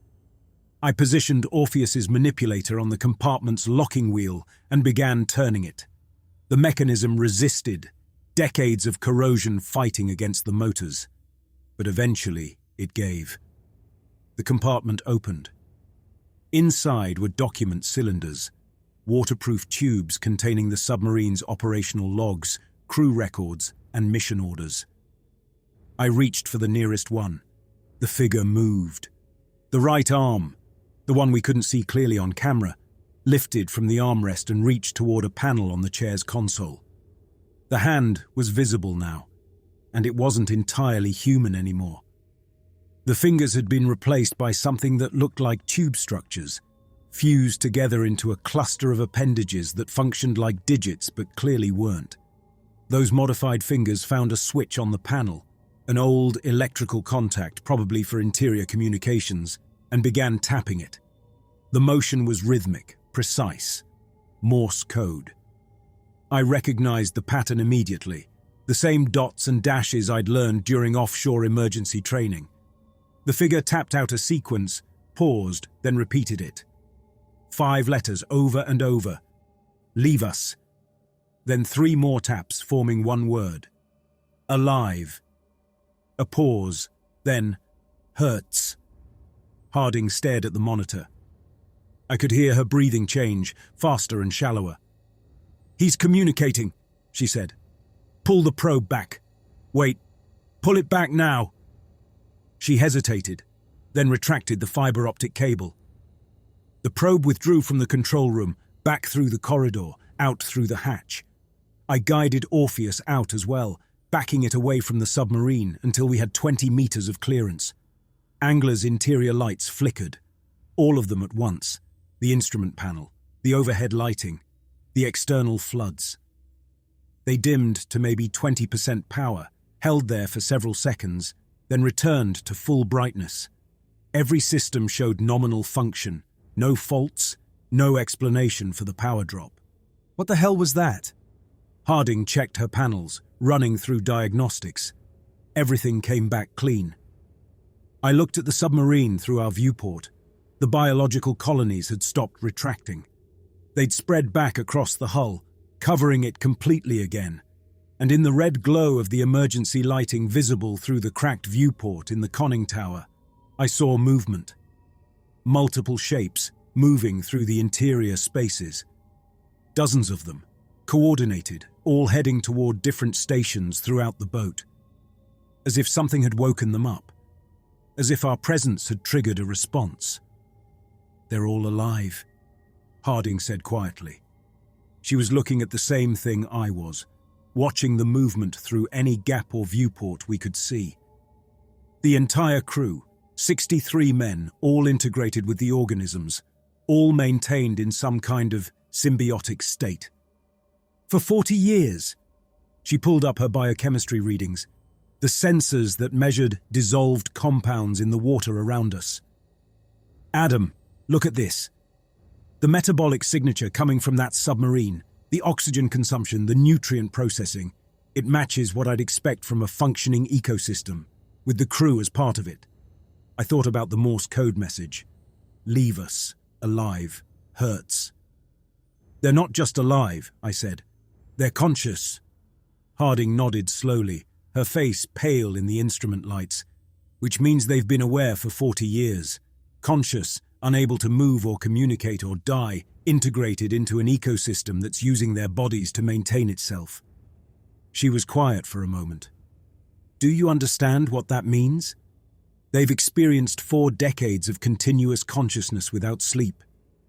I positioned Orpheus's manipulator on the compartment's locking wheel and began turning it. The mechanism resisted, decades of corrosion fighting against the motors. But eventually, it gave. The compartment opened. Inside were document cylinders, waterproof tubes containing the submarine's operational logs, crew records, and mission orders. I reached for the nearest one. The figure moved. The right arm, the one we couldn't see clearly on camera, lifted from the armrest and reached toward a panel on the chair's console. The hand was visible now, and it wasn't entirely human anymore. The fingers had been replaced by something that looked like tube structures, fused together into a cluster of appendages that functioned like digits but clearly weren't. Those modified fingers found a switch on the panel, an old electrical contact probably for interior communications, and began tapping it. The motion was rhythmic, precise, Morse code. I recognized the pattern immediately, the same dots and dashes I'd learned during offshore emergency training. The figure tapped out a sequence, paused, then repeated it. 5 letters over and over. "Leave us." Then 3 more taps forming one word. "Alive." A pause, then "hurts." Harding stared at the monitor. I could hear her breathing change, faster and shallower. "He's communicating," she said. "Pull the probe back." "Wait. Pull it back now." She hesitated, then retracted the fiber optic cable. The probe withdrew from the control room, back through the corridor, out through the hatch. I guided Orpheus out as well, backing it away from the submarine until we had 20 meters of clearance. Angler's interior lights flickered, all of them at once. The instrument panel, the overhead lighting, the external floods. They dimmed to maybe 20% power, held there for several seconds, then returned to full brightness. Every system showed nominal function, no faults, no explanation for the power drop. What the hell was that? Harding checked her panels, running through diagnostics. Everything came back clean. I looked at the submarine through our viewport. The biological colonies had stopped retracting. They'd spread back across the hull, covering it completely again. And in the red glow of the emergency lighting visible through the cracked viewport in the conning tower, I saw movement. Multiple shapes moving through the interior spaces. Dozens of them, coordinated, all heading toward different stations throughout the boat. As if something had woken them up. As if our presence had triggered a response. "They're all alive," Harding said quietly. She was looking at the same thing I was, watching the movement through any gap or viewport we could see. The entire crew, 63 men, all integrated with the organisms, all maintained in some kind of symbiotic state. For 40 years, she pulled up her biochemistry readings, the sensors that measured dissolved compounds in the water around us. "Adam, look at this. The metabolic signature coming from that submarine, the oxygen consumption, the nutrient processing, it matches what I'd expect from a functioning ecosystem, with the crew as part of it. I thought about the Morse code message. Leave us, alive, hurts. They're not just alive, I said. They're conscious. Harding nodded slowly, her face pale in the instrument lights, which means they've been aware for 40 years. Conscious, unable to move or communicate or die, integrated into an ecosystem that's using their bodies to maintain itself. She was quiet for a moment. Do you understand what that means? They've experienced 4 decades of continuous consciousness without sleep,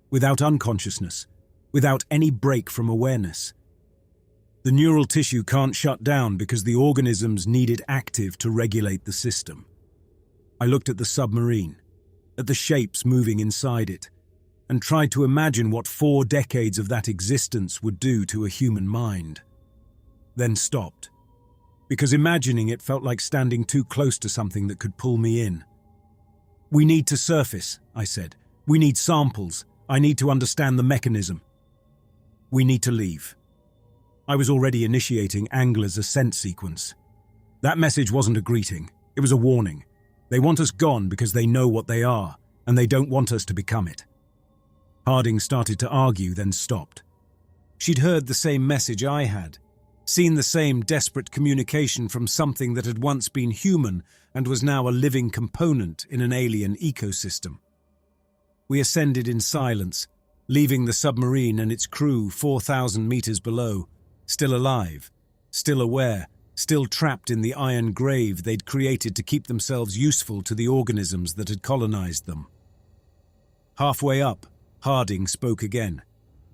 without unconsciousness, without any break from awareness. The neural tissue can't shut down because the organisms need it active to regulate the system. I looked at the submarine, at the shapes moving inside it, and tried to imagine what 4 decades of that existence would do to a human mind. Then stopped, because imagining it felt like standing too close to something that could pull me in. We need to surface, I said. We need samples. I need to understand the mechanism. We need to leave. I was already initiating Angler's ascent sequence. That message wasn't a greeting, it was a warning. They want us gone because they know what they are, and they don't want us to become it. Harding started to argue, then stopped. She'd heard the same message I had, seen the same desperate communication from something that had once been human and was now a living component in an alien ecosystem. We ascended in silence, leaving the submarine and its crew 4,000 meters below, still alive, still aware, still trapped in the iron grave they'd created to keep themselves useful to the organisms that had colonized them. Halfway up, Harding spoke again.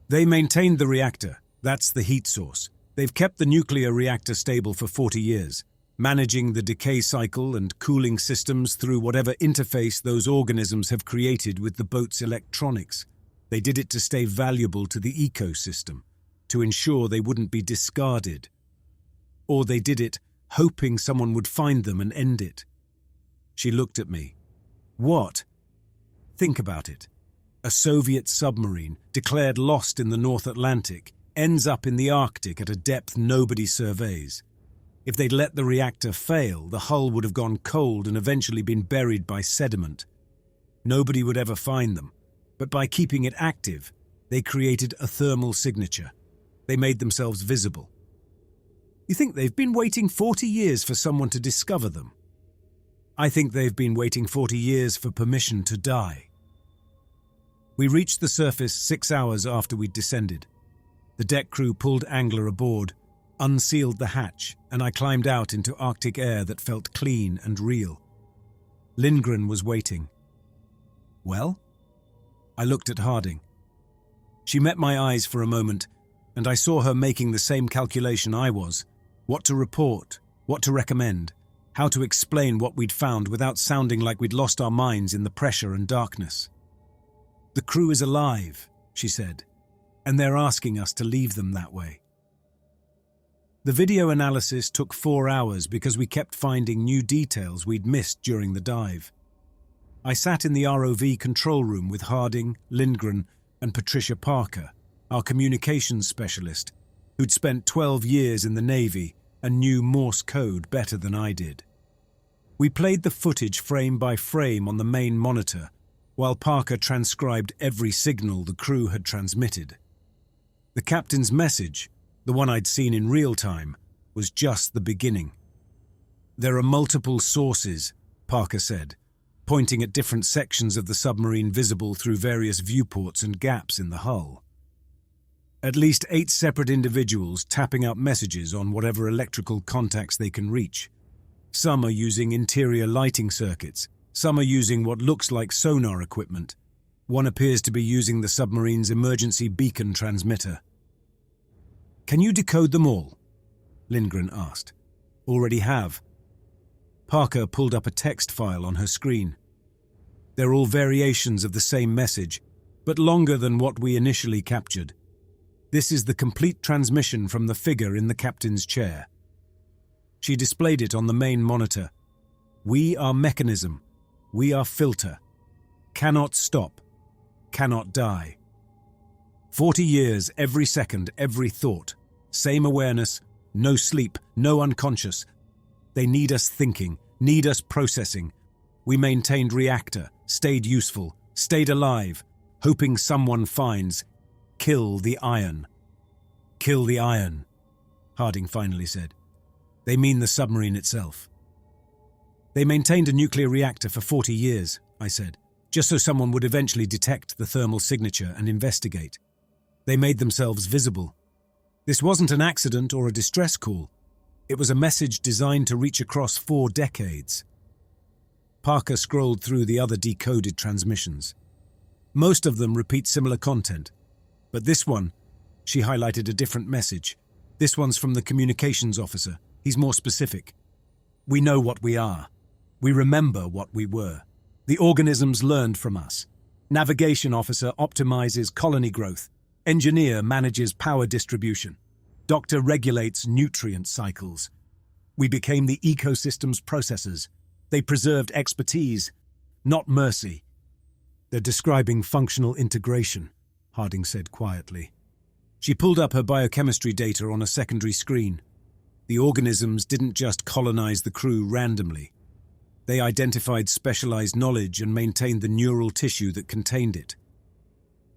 They maintained the reactor, that's the heat source. They've kept the nuclear reactor stable for 40 years, managing the decay cycle and cooling systems through whatever interface those organisms have created with the boat's electronics. They did it to stay valuable to the ecosystem, to ensure they wouldn't be discarded. Or they did it hoping someone would find them and end it. She looked at me. What? Think about it. A Soviet submarine, declared lost in the North Atlantic, ends up in the Arctic at a depth nobody surveys. If they'd let the reactor fail, the hull would have gone cold and eventually been buried by sediment. Nobody would ever find them, but by keeping it active, they created a thermal signature. They made themselves visible. You think they've been waiting 40 years for someone to discover them? I think they've been waiting 40 years for permission to die. We reached the surface 6 hours after we'd descended. The deck crew pulled Angler aboard, unsealed the hatch, and I climbed out into Arctic air that felt clean and real. Lindgren was waiting. Well? I looked at Harding. She met my eyes for a moment, and I saw her making the same calculation I was. What to report, what to recommend, how to explain what we'd found without sounding like we'd lost our minds in the pressure and darkness. The crew is alive, she said, and they're asking us to leave them that way. The video analysis took 4 hours because we kept finding new details we'd missed during the dive. I sat in the ROV control room with Harding, Lindgren, and Patricia Parker, our communications specialist, who'd spent 12 years in the Navy and knew Morse code better than I did. We played the footage frame by frame on the main monitor, while Parker transcribed every signal the crew had transmitted. The captain's message, the one I'd seen in real time, was just the beginning. There are multiple sources, Parker said, pointing at different sections of the submarine visible through various viewports and gaps in the hull. At least 8 separate individuals tapping out messages on whatever electrical contacts they can reach. Some are using interior lighting circuits. Some are using what looks like sonar equipment. One appears to be using the submarine's emergency beacon transmitter. Can you decode them all? Lindgren asked. Already have. Parker pulled up a text file on her screen. They're all variations of the same message, but longer than what we initially captured. This is the complete transmission from the figure in the captain's chair. She displayed it on the main monitor. We are mechanism. We are filter. Cannot stop. Cannot die. 40 years, every second, every thought. Same awareness, no sleep, no unconscious. They need us thinking, need us processing. We maintained reactor, stayed useful, stayed alive, hoping someone finds. Kill the iron. Kill the iron, Harding finally said. They mean the submarine itself. They maintained a nuclear reactor for 40 years, I said, just so someone would eventually detect the thermal signature and investigate. They made themselves visible. This wasn't an accident or a distress call. It was a message designed to reach across 4 decades. Parker scrolled through the other decoded transmissions. Most of them repeat similar content. But this one, she highlighted a different message. This one's from the communications officer. He's more specific. We know what we are. We remember what we were. The organisms learned from us. Navigation officer optimizes colony growth. Engineer manages power distribution. Doctor regulates nutrient cycles. We became the ecosystem's processors. They preserved expertise, not mercy. They're describing functional integration, Harding said quietly. She pulled up her biochemistry data on a secondary screen. The organisms didn't just colonize the crew randomly. They identified specialized knowledge and maintained the neural tissue that contained it.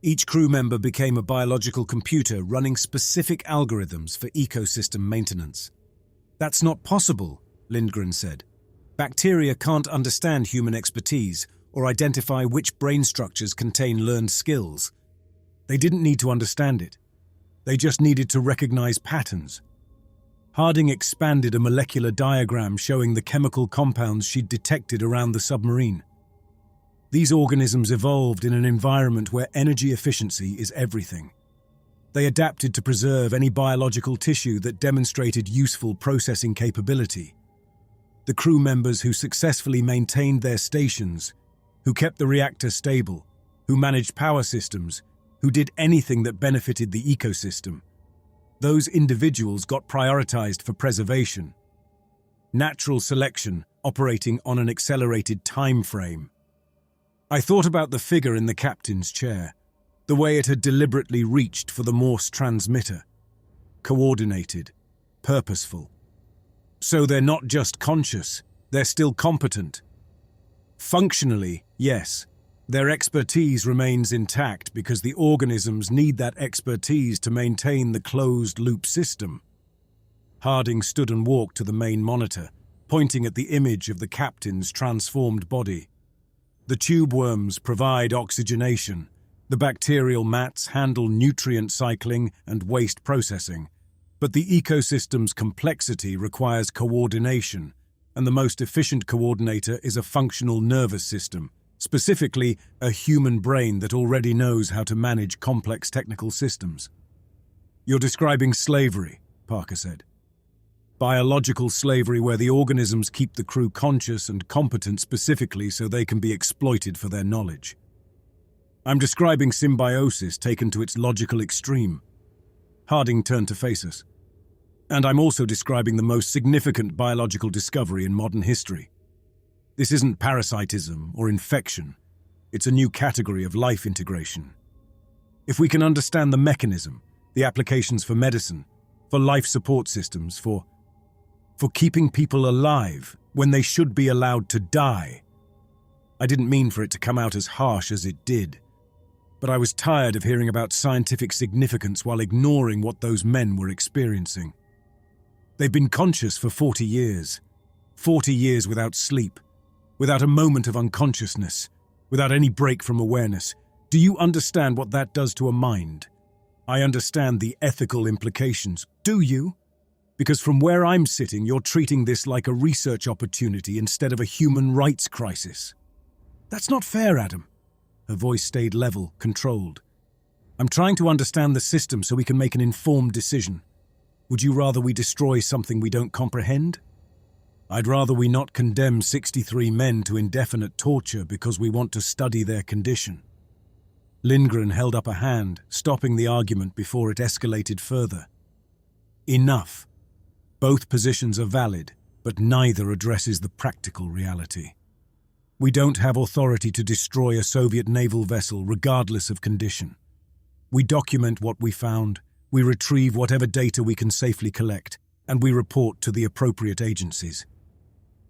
Each crew member became a biological computer running specific algorithms for ecosystem maintenance. That's not possible, Lindgren said. Bacteria can't understand human expertise or identify which brain structures contain learned skills. They didn't need to understand it. They just needed to recognize patterns. Harding expanded a molecular diagram showing the chemical compounds she'd detected around the submarine. These organisms evolved in an environment where energy efficiency is everything. They adapted to preserve any biological tissue that demonstrated useful processing capability. The crew members who successfully maintained their stations, who kept the reactor stable, who managed power systems, who did anything that benefited the ecosystem, those individuals got prioritized for preservation. Natural selection operating on an accelerated time frame. I thought about the figure in the captain's chair, the way it had deliberately reached for the Morse transmitter. Coordinated, purposeful. So they're not just conscious, they're still competent. Functionally, yes, their expertise remains intact because the organisms need that expertise to maintain the closed-loop system. Harding stood and walked to the main monitor, pointing at the image of the captain's transformed body. The tube worms provide oxygenation. The bacterial mats handle nutrient cycling and waste processing. But the ecosystem's complexity requires coordination, and the most efficient coordinator is a functional nervous system, specifically a human brain that already knows how to manage complex technical systems. You're describing slavery, Parker said. Biological slavery where the organisms keep the crew conscious and competent specifically so they can be exploited for their knowledge. I'm describing symbiosis taken to its logical extreme. Harding turned to face us. And I'm also describing the most significant biological discovery in modern history. This isn't parasitism or infection. It's a new category of life integration. If we can understand the mechanism, the applications for medicine, for life support systems, for keeping people alive when they should be allowed to die. I didn't mean for it to come out as harsh as it did, but I was tired of hearing about scientific significance while ignoring what those men were experiencing. They've been conscious for 40 years. 40 years without sleep, without a moment of unconsciousness, without any break from awareness. Do you understand what that does to a mind? I understand the ethical implications. Do you? Because from where I'm sitting, you're treating this like a research opportunity instead of a human rights crisis. That's not fair, Adam. Her voice stayed level, controlled. I'm trying to understand the system so we can make an informed decision. Would you rather we destroy something we don't comprehend? I'd rather we not condemn 63 men to indefinite torture because we want to study their condition. Lindgren held up a hand, stopping the argument before it escalated further. Enough. Both positions are valid, but neither addresses the practical reality. We don't have authority to destroy a Soviet naval vessel regardless of condition. We document what we found, we retrieve whatever data we can safely collect, and we report to the appropriate agencies.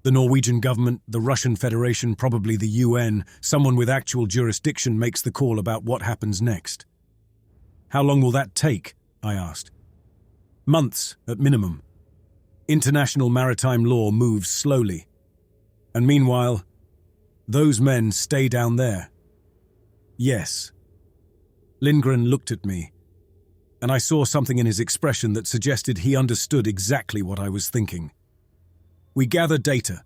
The Norwegian government, the Russian Federation, probably the UN, someone with actual jurisdiction makes the call about what happens next. How long will that take? I asked. Months, at minimum. International maritime law moves slowly. And meanwhile, those men stay down there. Yes. Lindgren looked at me, and I saw something in his expression that suggested he understood exactly what I was thinking. We gather data.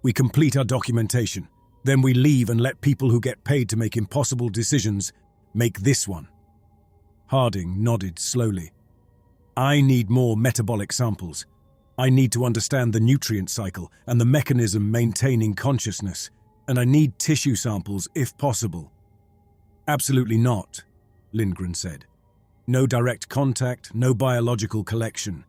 We complete our documentation. Then we leave and let people who get paid to make impossible decisions make this one. Harding nodded slowly. I need more metabolic samples. I need to understand the nutrient cycle and the mechanism maintaining consciousness, and I need tissue samples if possible. Absolutely not, Lindgren said. No direct contact, no biological collection.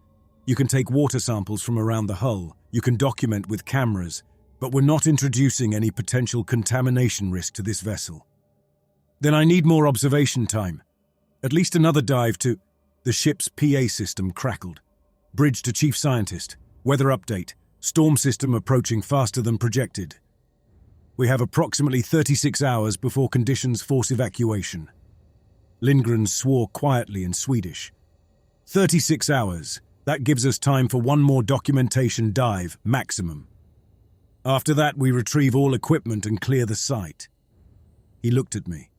You can take water samples from around the hull, you can document with cameras, but we're not introducing any potential contamination risk to this vessel. Then I need more observation time. At least another dive to... The ship's PA system crackled. Bridge to chief scientist. Weather update. Storm system approaching faster than projected. We have approximately 36 hours before conditions force evacuation. Lindgren swore quietly in Swedish. 36 hours. That gives us time for one more documentation dive, maximum. After that, we retrieve all equipment and clear the site. He looked at me.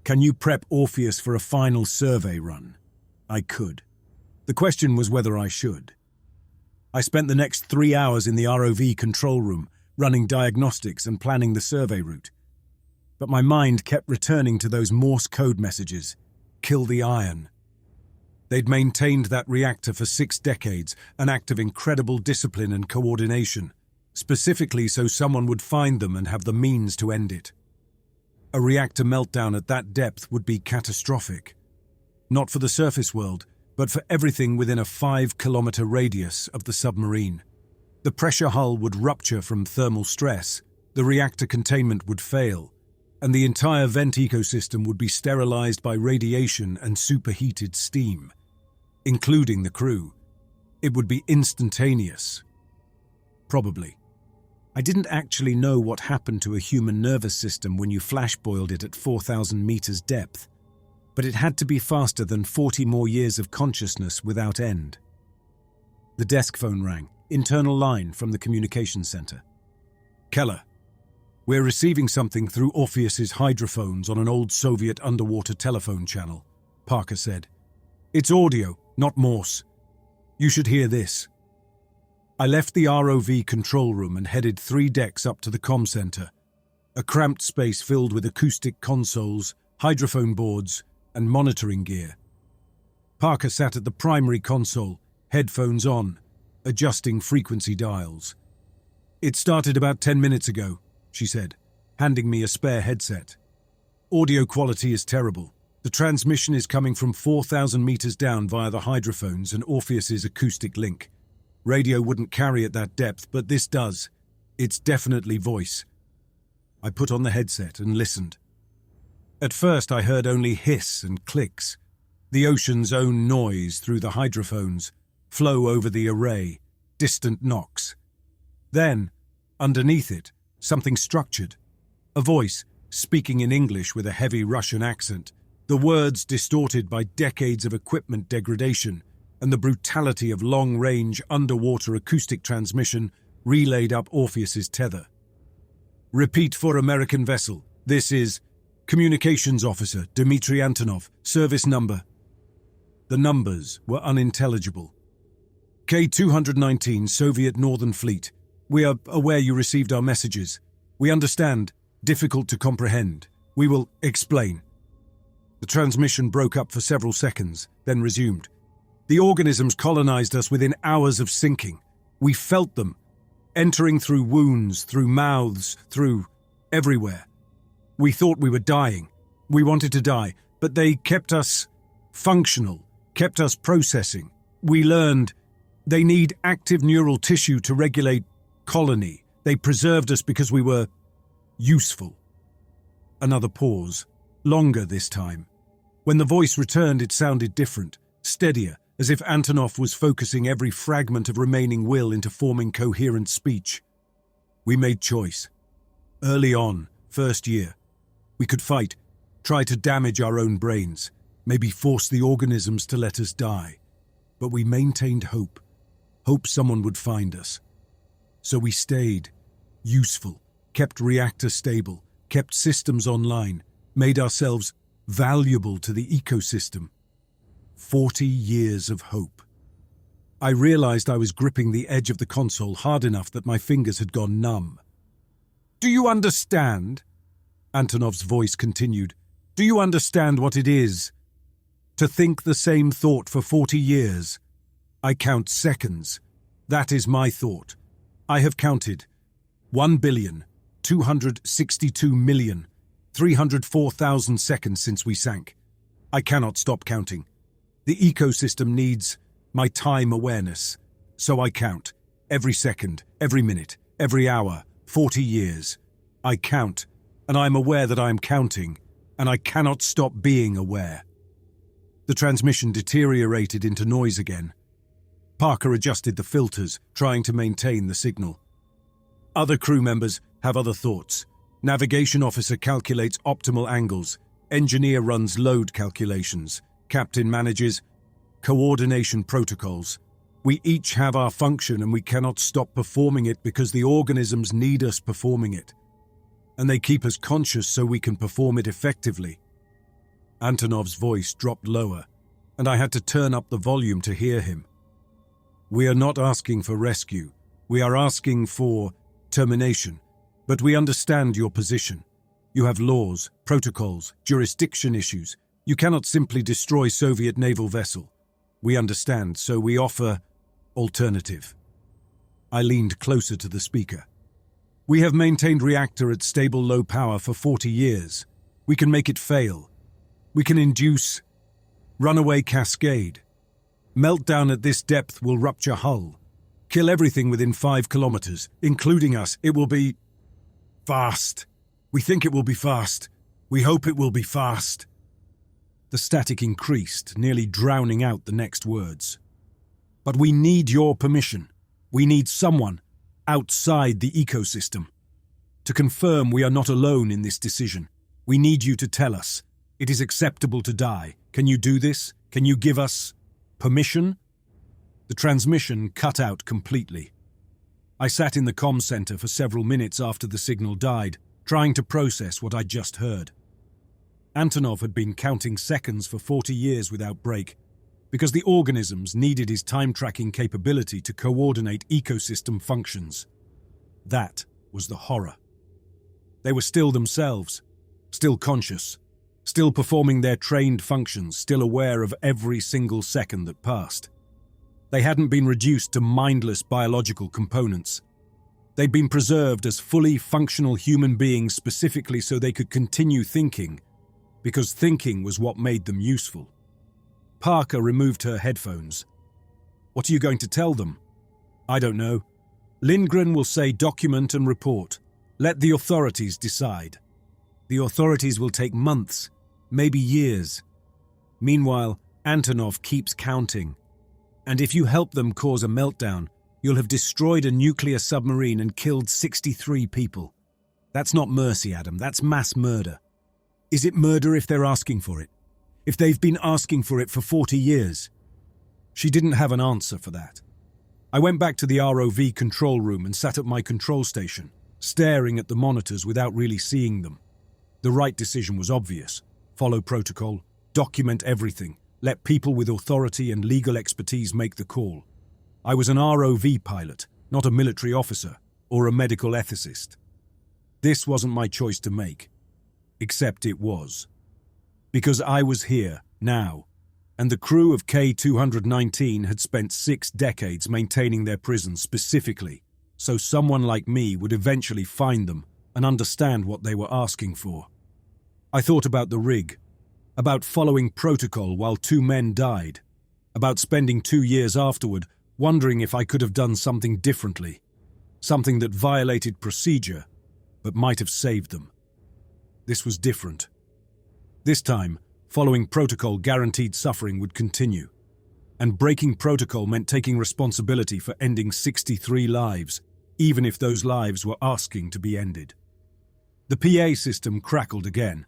Can you prep Orpheus for a final survey run? I could. The question was whether I should. I spent the next 3 hours in the ROV control room, running diagnostics and planning the survey route. But my mind kept returning to those Morse code messages. Kill the iron. They'd maintained that reactor for 6 decades, an act of incredible discipline and coordination, specifically so someone would find them and have the means to end it. A reactor meltdown at that depth would be catastrophic. Not for the surface world, but for everything within a 5-kilometer radius of the submarine. The pressure hull would rupture from thermal stress, the reactor containment would fail, and the entire vent ecosystem would be sterilized by radiation and superheated steam, including the crew. It would be instantaneous. Probably. I didn't actually know what happened to a human nervous system when you flash-boiled it at 4,000 meters depth, but it had to be faster than 40 more years of consciousness without end. The desk phone rang, internal line from the communications center. Keller. We're receiving something through Orpheus's hydrophones on an old Soviet underwater telephone channel, Parker said. It's audio, not Morse. You should hear this. I left the ROV control room and headed 3 decks up to the comm center, a cramped space filled with acoustic consoles, hydrophone boards, and monitoring gear. Parker sat at the primary console, headphones on, adjusting frequency dials. It started about 10 minutes ago, she said, handing me a spare headset. Audio quality is terrible. The transmission is coming from 4,000 meters down via the hydrophones and Orpheus's acoustic link. Radio wouldn't carry at that depth, but this does. It's definitely voice. I put on the headset and listened. At first I heard only hiss and clicks, the ocean's own noise through the hydrophones, flow over the array, distant knocks. Then, underneath it, something structured. A voice, speaking in English with a heavy Russian accent, the words distorted by decades of equipment degradation and the brutality of long-range underwater acoustic transmission relayed up Orpheus's tether. Repeat for American vessel. This is Communications Officer Dmitry Antonov, service number. The numbers were unintelligible. K-219, Soviet Northern Fleet. We are aware you received our messages. We understand. Difficult to comprehend. We will explain. The transmission broke up for several seconds, then resumed. The organisms colonized us within hours of sinking. We felt them, entering through wounds, through mouths, through everywhere. We thought we were dying. We wanted to die, but they kept us functional, kept us processing. We learned they need active neural tissue to regulate colony. They preserved us because we were useful. Another pause, longer this time. When the voice returned, it sounded different, steadier, as if Antonov was focusing every fragment of remaining will into forming coherent speech. We made choice. Early on, first year, we could fight, try to damage our own brains, maybe force the organisms to let us die. But we maintained hope. Hope someone would find us. So we stayed, useful, kept reactor stable, kept systems online, made ourselves valuable to the ecosystem. 40 years of hope. I realized I was gripping the edge of the console hard enough that my fingers had gone numb. "Do you understand?" Antonov's voice continued. "Do you understand what it is to think the same thought for 40 years? I count seconds. That is my thought. I have counted 1,262,304,000 seconds since we sank. I cannot stop counting. The ecosystem needs my time awareness. So I count. Every second, every minute, every hour, 40 years. I count, and I am aware that I am counting, and I cannot stop being aware." The transmission deteriorated into noise again. Parker adjusted the filters, trying to maintain the signal. Other crew members have other thoughts. Navigation officer calculates optimal angles. Engineer runs load calculations. Captain manages coordination protocols. We each have our function and we cannot stop performing it because the organisms need us performing it. And they keep us conscious so we can perform it effectively. Antonov's voice dropped lower, and I had to turn up the volume to hear him. "We are not asking for rescue. We are asking for termination. But we understand your position. You have laws, protocols, jurisdiction issues. You cannot simply destroy Soviet naval vessel. We understand, so we offer alternative." I leaned closer to the speaker. "We have maintained reactor at stable low power for 40 years. We can make it fail. We can induce runaway cascade. Meltdown at this depth will rupture hull. Kill everything within 5 kilometers, including us. It will be fast. We think it will be fast. We hope it will be fast." The static increased, nearly drowning out the next words. "But we need your permission. We need someone outside the ecosystem to confirm we are not alone in this decision. We need you to tell us, it is acceptable to die. Can you do this? Can you give us permission?" The transmission cut out completely. I sat in the comm center for several minutes after the signal died, trying to process what I'd just heard. Antonov had been counting seconds for 40 years without break, because the organisms needed his time-tracking capability to coordinate ecosystem functions. That was the horror. They were still themselves, still conscious, still performing their trained functions, still aware of every single second that passed. They hadn't been reduced to mindless biological components. They'd been preserved as fully functional human beings specifically so they could continue thinking, because thinking was what made them useful. Parker removed her headphones. "What are you going to tell them?" "I don't know. Lindgren will say document and report. Let the authorities decide. The authorities will take months, maybe years. Meanwhile, Antonov keeps counting. And if you help them cause a meltdown, you'll have destroyed a nuclear submarine and killed 63 people. That's not mercy, Adam. That's mass murder. Is it murder if they're asking for it? If they've been asking for it for 40 years? She didn't have an answer for that. I went back to the ROV control room and sat at my control station, staring at the monitors without really seeing them. The right decision was obvious. Follow protocol, document everything, let people with authority and legal expertise make the call. I was an ROV pilot, not a military officer or a medical ethicist. This wasn't my choice to make. Except it was. Because I was here, now, and the crew of K-219 had spent 6 decades maintaining their prison specifically, so someone like me would eventually find them and understand what they were asking for. I thought about the rig, about following protocol while 2 men died, about spending 2 years afterward wondering if I could have done something differently, something that violated procedure but might have saved them. This was different. This time, following protocol guaranteed suffering would continue. And breaking protocol meant taking responsibility for ending 63 lives, even if those lives were asking to be ended. The PA system crackled again.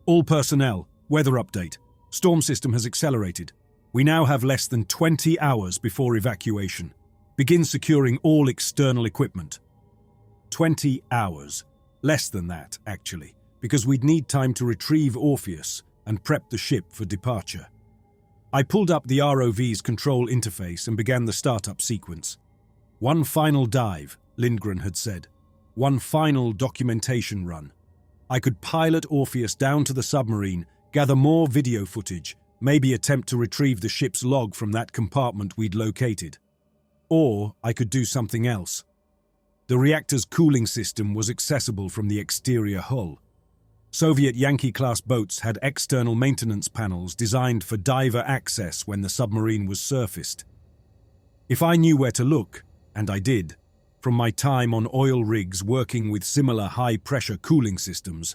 All personnel, weather update. Storm system has accelerated. We now have less than 20 hours before evacuation. Begin securing all external equipment. 20 hours. Less than that, actually, because we'd need time to retrieve Orpheus and prep the ship for departure. I pulled up the ROV's control interface and began the startup sequence. One final dive, Lindgren had said. One final documentation run. I could pilot Orpheus down to the submarine, gather more video footage, maybe attempt to retrieve the ship's log from that compartment we'd located. Or I could do something else. The reactor's cooling system was accessible from the exterior hull. Soviet Yankee-class boats had external maintenance panels designed for diver access when the submarine was surfaced. If I knew where to look, and I did, from my time on oil rigs working with similar high-pressure cooling systems,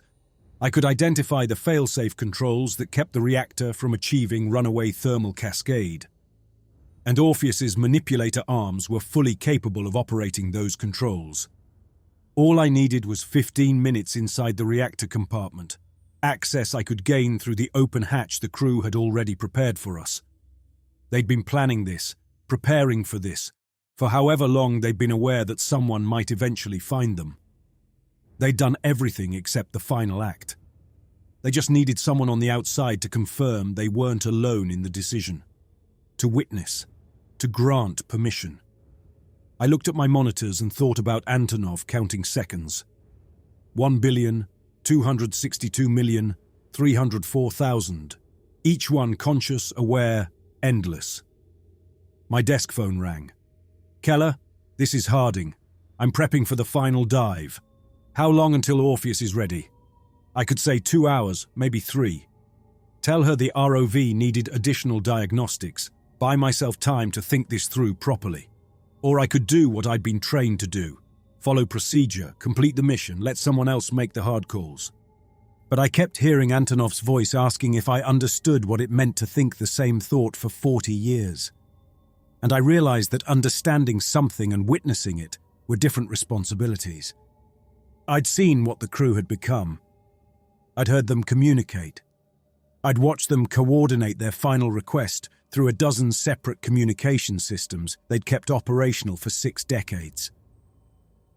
I could identify the fail-safe controls that kept the reactor from achieving runaway thermal cascade. And Orpheus's manipulator arms were fully capable of operating those controls. All I needed was 15 minutes inside the reactor compartment, access I could gain through the open hatch the crew had already prepared for us. They'd been planning this, preparing for this, for however long they'd been aware that someone might eventually find them. They'd done everything except the final act. They just needed someone on the outside to confirm they weren't alone in the decision. To witness, to grant permission. I looked at my monitors and thought about Antonov counting seconds. 1,262,304,000. Each one conscious, aware, endless. My desk phone rang. Keller, this is Harding. I'm prepping for the final dive. How long until Orpheus is ready? I could say 2 hours, maybe 3. Tell her the ROV needed additional diagnostics. Buy myself time to think this through properly. Or I could do what I'd been trained to do. Follow procedure, complete the mission, let someone else make the hard calls. But I kept hearing Antonov's voice asking if I understood what it meant to think the same thought for 40 years. And I realized that understanding something and witnessing it were different responsibilities. I'd seen what the crew had become. I'd heard them communicate. I'd watched them coordinate their final request through a dozen separate communication systems they'd kept operational for 6 decades.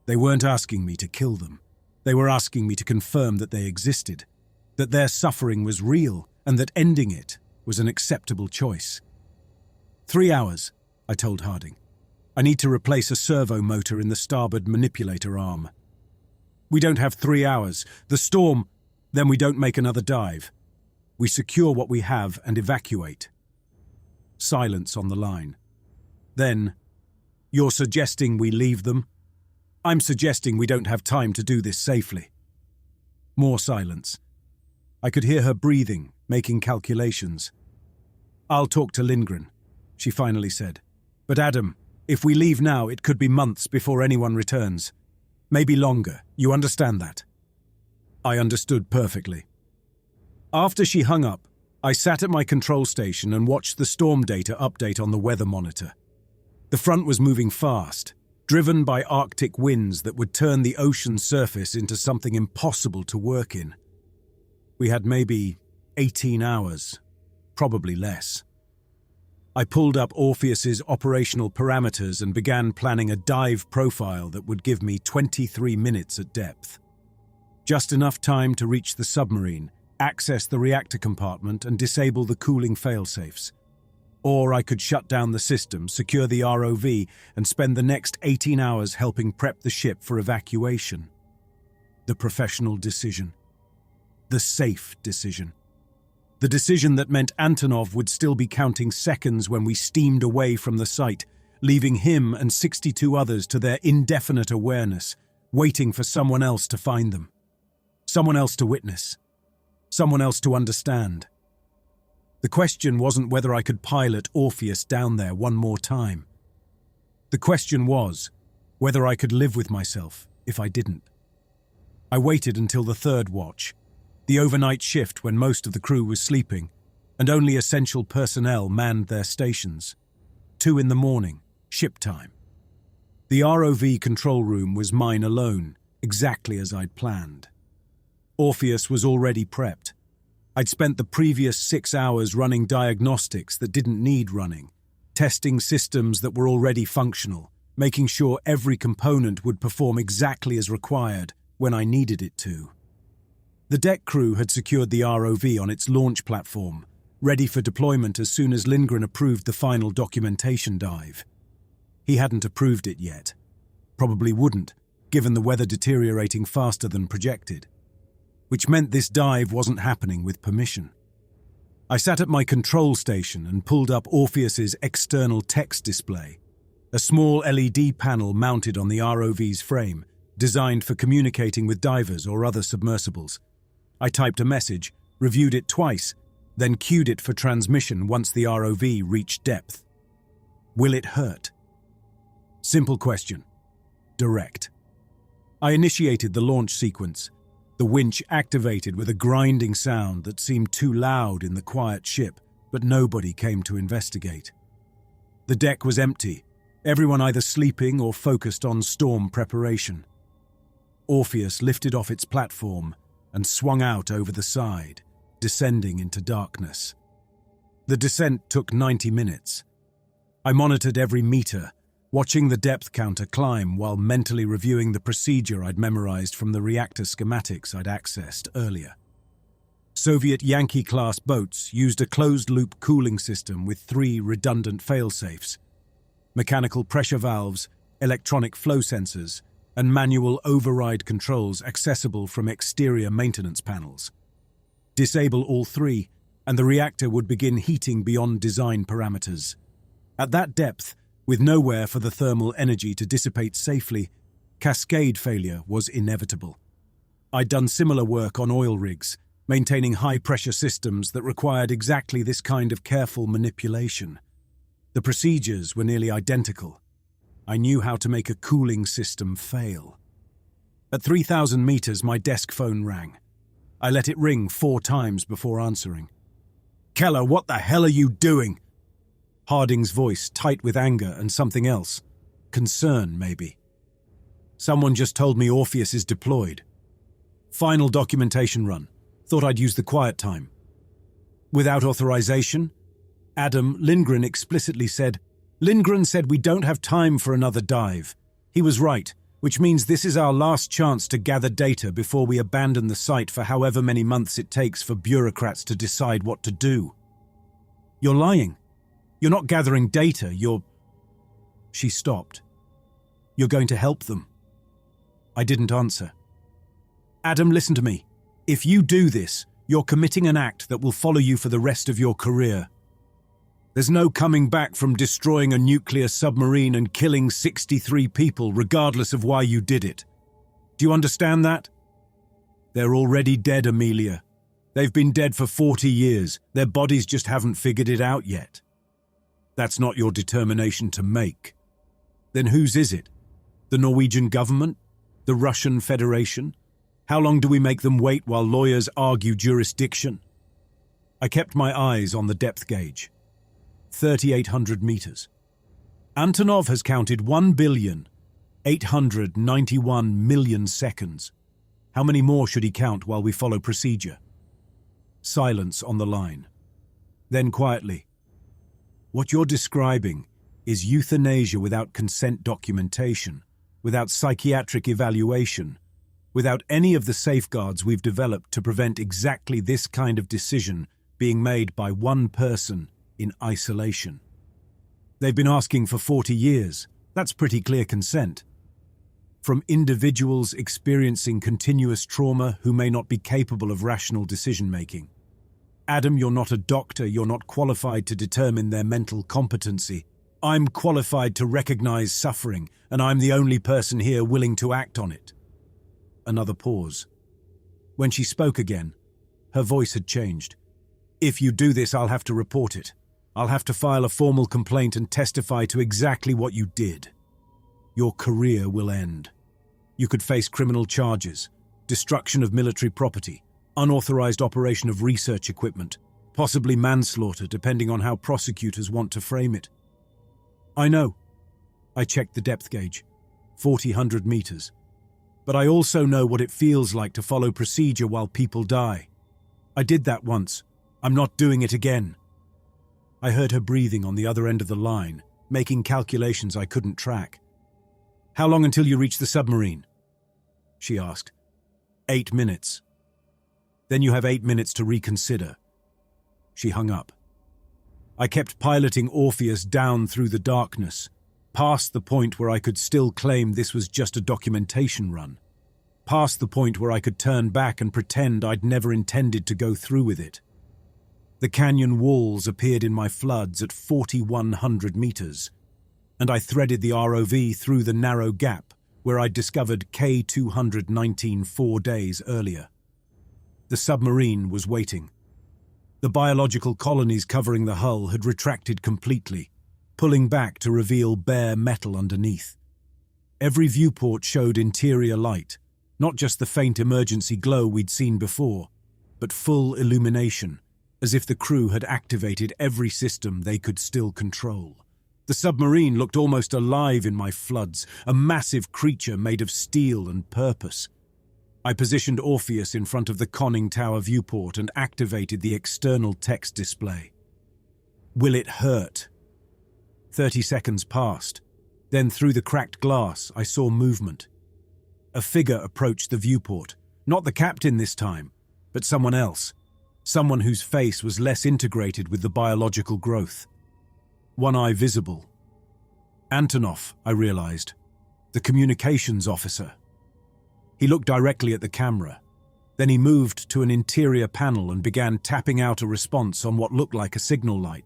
They weren't asking me to kill them. They were asking me to confirm that they existed, that their suffering was real, and that ending it was an acceptable choice. 3 hours, I told Harding. I need to replace a servo motor in the starboard manipulator arm. We don't have 3 hours. The storm, then we don't make another dive. We secure what we have and evacuate. Silence on the line. Then, you're suggesting we leave them? I'm suggesting we don't have time to do this safely. More silence. I could hear her breathing, making calculations. I'll talk to Lindgren, she finally said. But Adam, if we leave now, it could be months before anyone returns. Maybe longer. You understand that? I understood perfectly. After she hung up, I sat at my control station and watched the storm data update on the weather monitor. The front was moving fast, driven by Arctic winds that would turn the ocean surface into something impossible to work in. We had maybe 18 hours, probably less. I pulled up Orpheus's operational parameters and began planning a dive profile that would give me 23 minutes at depth. Just enough time to reach the submarine, access the reactor compartment and disable the cooling failsafes. Or I could shut down the system, secure the ROV, and spend the next 18 hours helping prep the ship for evacuation. The professional decision. The safe decision. The decision that meant Antonov would still be counting seconds when we steamed away from the site, leaving him and 62 others to their indefinite awareness, waiting for someone else to find them. Someone else to witness. Someone else to understand. The question wasn't whether I could pilot Orpheus down there one more time. The question was whether I could live with myself if I didn't. I waited until the third watch, the overnight shift when most of the crew was sleeping, and only essential personnel manned their stations. 2 in the morning, ship time. The ROV control room was mine alone, exactly as I'd planned. Orpheus was already prepped. I'd spent the previous 6 hours running diagnostics that didn't need running, testing systems that were already functional, making sure every component would perform exactly as required when I needed it to. The deck crew had secured the ROV on its launch platform, ready for deployment as soon as Lindgren approved the final documentation dive. He hadn't approved it yet. Probably wouldn't, given the weather deteriorating faster than projected. Which meant this dive wasn't happening with permission. I sat at my control station and pulled up Orpheus's external text display, a small LED panel mounted on the ROV's frame, designed for communicating with divers or other submersibles. I typed a message, reviewed it twice, then queued it for transmission once the ROV reached depth. Will it hurt? Simple question. Direct. I initiated the launch sequence. The winch activated with a grinding sound that seemed too loud in the quiet ship, but nobody came to investigate. The deck was empty, everyone either sleeping or focused on storm preparation. Orpheus lifted off its platform and swung out over the side, descending into darkness. The descent took 90 minutes. I monitored every meter, watching the depth counter climb while mentally reviewing the procedure I'd memorized from the reactor schematics I'd accessed earlier. Soviet Yankee-class boats used a closed-loop cooling system with 3 redundant fail-safes, mechanical pressure valves, electronic flow sensors, and manual override controls accessible from exterior maintenance panels. Disable all 3, and the reactor would begin heating beyond design parameters. At that depth, with nowhere for the thermal energy to dissipate safely, cascade failure was inevitable. I'd done similar work on oil rigs, maintaining high-pressure systems that required exactly this kind of careful manipulation. The procedures were nearly identical. I knew how to make a cooling system fail. At 3,000 meters, my desk phone rang. I let it ring 4 times before answering. "Keller, what the hell are you doing?" Harding's voice, tight with anger and something else. Concern, maybe. "Someone just told me Orpheus is deployed. Final documentation run. Thought I'd use the quiet time." "Without authorization?" Adam, Lindgren explicitly said, "Lindgren said we don't have time for another dive. He was right, which means this is our last chance to gather data before we abandon the site for however many months it takes for bureaucrats to decide what to do." "You're lying. You're not gathering data, you're..." She stopped. "You're going to help them." I didn't answer. "Adam, listen to me. If you do this, you're committing an act that will follow you for the rest of your career. There's no coming back from destroying a nuclear submarine and killing 63 people regardless of why you did it. Do you understand that? They're already dead, Amelia. They've been dead for 40 years. Their bodies just haven't figured it out yet. That's not your determination to make. Then whose is it? The Norwegian government? The Russian Federation? How long do we make them wait while lawyers argue jurisdiction?" I kept my eyes on the depth gauge. 3,800 meters. Antonov has counted 1,891,000,000 seconds. How many more should he count while we follow procedure? Silence on the line. Then quietly, "What you're describing is euthanasia without consent documentation, without psychiatric evaluation, without any of the safeguards we've developed to prevent exactly this kind of decision being made by one person in isolation. They've been asking for 40 years. That's pretty clear consent. From individuals experiencing continuous trauma who may not be capable of rational decision-making. Adam, you're not a doctor, you're not qualified to determine their mental competency. I'm qualified to recognize suffering, and I'm the only person here willing to act on it." Another pause. When she spoke again, her voice had changed. "If you do this, I'll have to report it. I'll have to file a formal complaint and testify to exactly what you did. Your career will end. You could face criminal charges, destruction of military property, unauthorized operation of research equipment, Possibly manslaughter, depending on how prosecutors want to frame it. I know. I checked the depth gauge. 400 meters. But I also know what it feels like to follow procedure while people die. I did that once. I'm not doing it again. I heard her breathing on the other end of the line, making calculations I couldn't track. How long until you reach the submarine? She asked. 8 minutes. Then you have 8 minutes to reconsider. She hung up. I kept piloting Orpheus down through the darkness, past the point where I could still claim this was just a documentation run, past the point where I could turn back and pretend I'd never intended to go through with it. The canyon walls appeared in my floods at 4,100 meters, and I threaded the ROV through the narrow gap where I'd discovered K219 4 days earlier. The submarine was waiting. The biological colonies covering the hull had retracted completely, pulling back to reveal bare metal underneath. Every viewport showed interior light, not just the faint emergency glow we'd seen before, but full illumination, as if the crew had activated every system they could still control. The submarine looked almost alive in my floods, a massive creature made of steel and purpose. I positioned Orpheus in front of the conning tower viewport and activated the external text display. Will it hurt? 30 seconds passed. Then through the cracked glass, I saw movement. A figure approached the viewport, not the captain this time, but someone else, someone whose face was less integrated with the biological growth. One eye visible. Antonov, I realized, the communications officer. He looked directly at the camera. Then he moved to an interior panel and began tapping out a response on what looked like a signal light.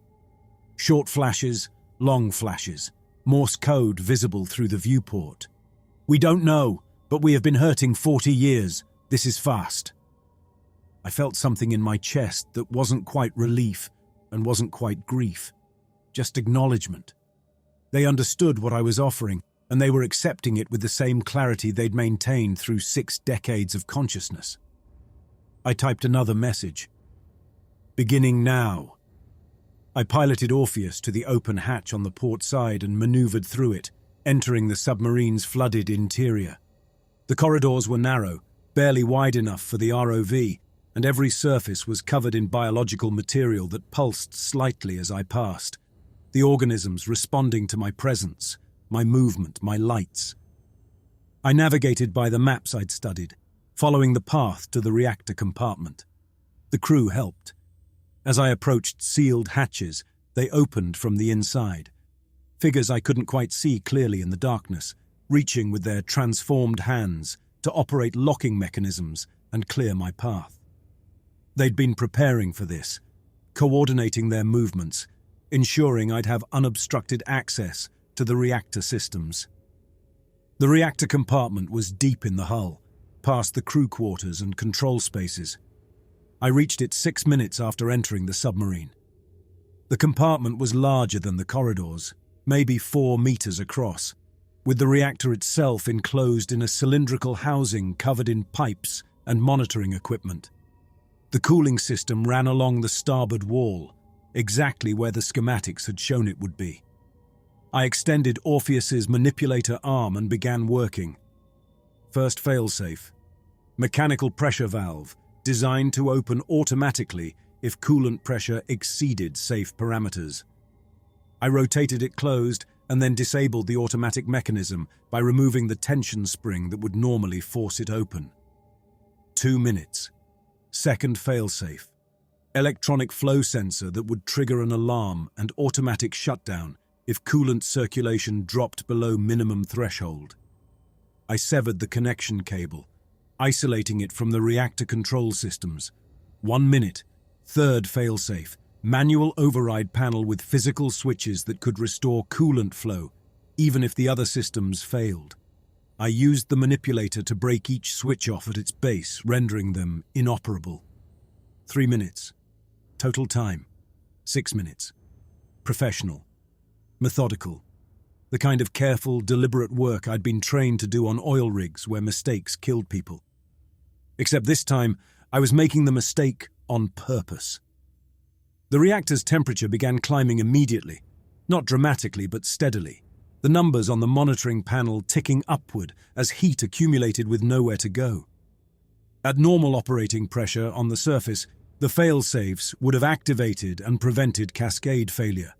Short flashes, long flashes, Morse code visible through the viewport. We don't know, but we have been hurting 40 years. This is fast. I felt something in my chest that wasn't quite relief and wasn't quite grief, just acknowledgement. They understood what I was offering, and they were accepting it with the same clarity they'd maintained through 6 decades of consciousness. I typed another message. Beginning now. I piloted Orpheus to the open hatch on the port side and maneuvered through it, entering the submarine's flooded interior. The corridors were narrow, barely wide enough for the ROV, and every surface was covered in biological material that pulsed slightly as I passed, the organisms responding to my presence, my movement, my lights. I navigated by the maps I'd studied, following the path to the reactor compartment. The crew helped. As I approached sealed hatches, they opened from the inside. Figures I couldn't quite see clearly in the darkness, reaching with their transformed hands to operate locking mechanisms and clear my path. They'd been preparing for this, coordinating their movements, ensuring I'd have unobstructed access to the reactor systems. The reactor compartment was deep in the hull, past the crew quarters and control spaces. I reached it 6 minutes after entering the submarine. The compartment was larger than the corridors, maybe 4 meters across, with the reactor itself enclosed in a cylindrical housing covered in pipes and monitoring equipment. The cooling system ran along the starboard wall, exactly where the schematics had shown it would be. I extended Orpheus's manipulator arm and began working. First failsafe. Mechanical pressure valve, designed to open automatically if coolant pressure exceeded safe parameters. I rotated it closed and then disabled the automatic mechanism by removing the tension spring that would normally force it open. 2 minutes. Second failsafe. Electronic flow sensor that would trigger an alarm and automatic shutdown if coolant circulation dropped below minimum threshold. I severed the connection cable, isolating it from the reactor control systems. 1 minute. Third failsafe. Manual override panel with physical switches that could restore coolant flow, even if the other systems failed. I used the manipulator to break each switch off at its base, rendering them inoperable. 3 minutes. Total time. 6 minutes. Professional. Methodical. The kind of careful, deliberate work I'd been trained to do on oil rigs where mistakes killed people. Except this time, I was making the mistake on purpose. The reactor's temperature began climbing immediately, not dramatically but steadily, the numbers on the monitoring panel ticking upward as heat accumulated with nowhere to go. At normal operating pressure on the surface, the fail-safes would have activated and prevented cascade failure.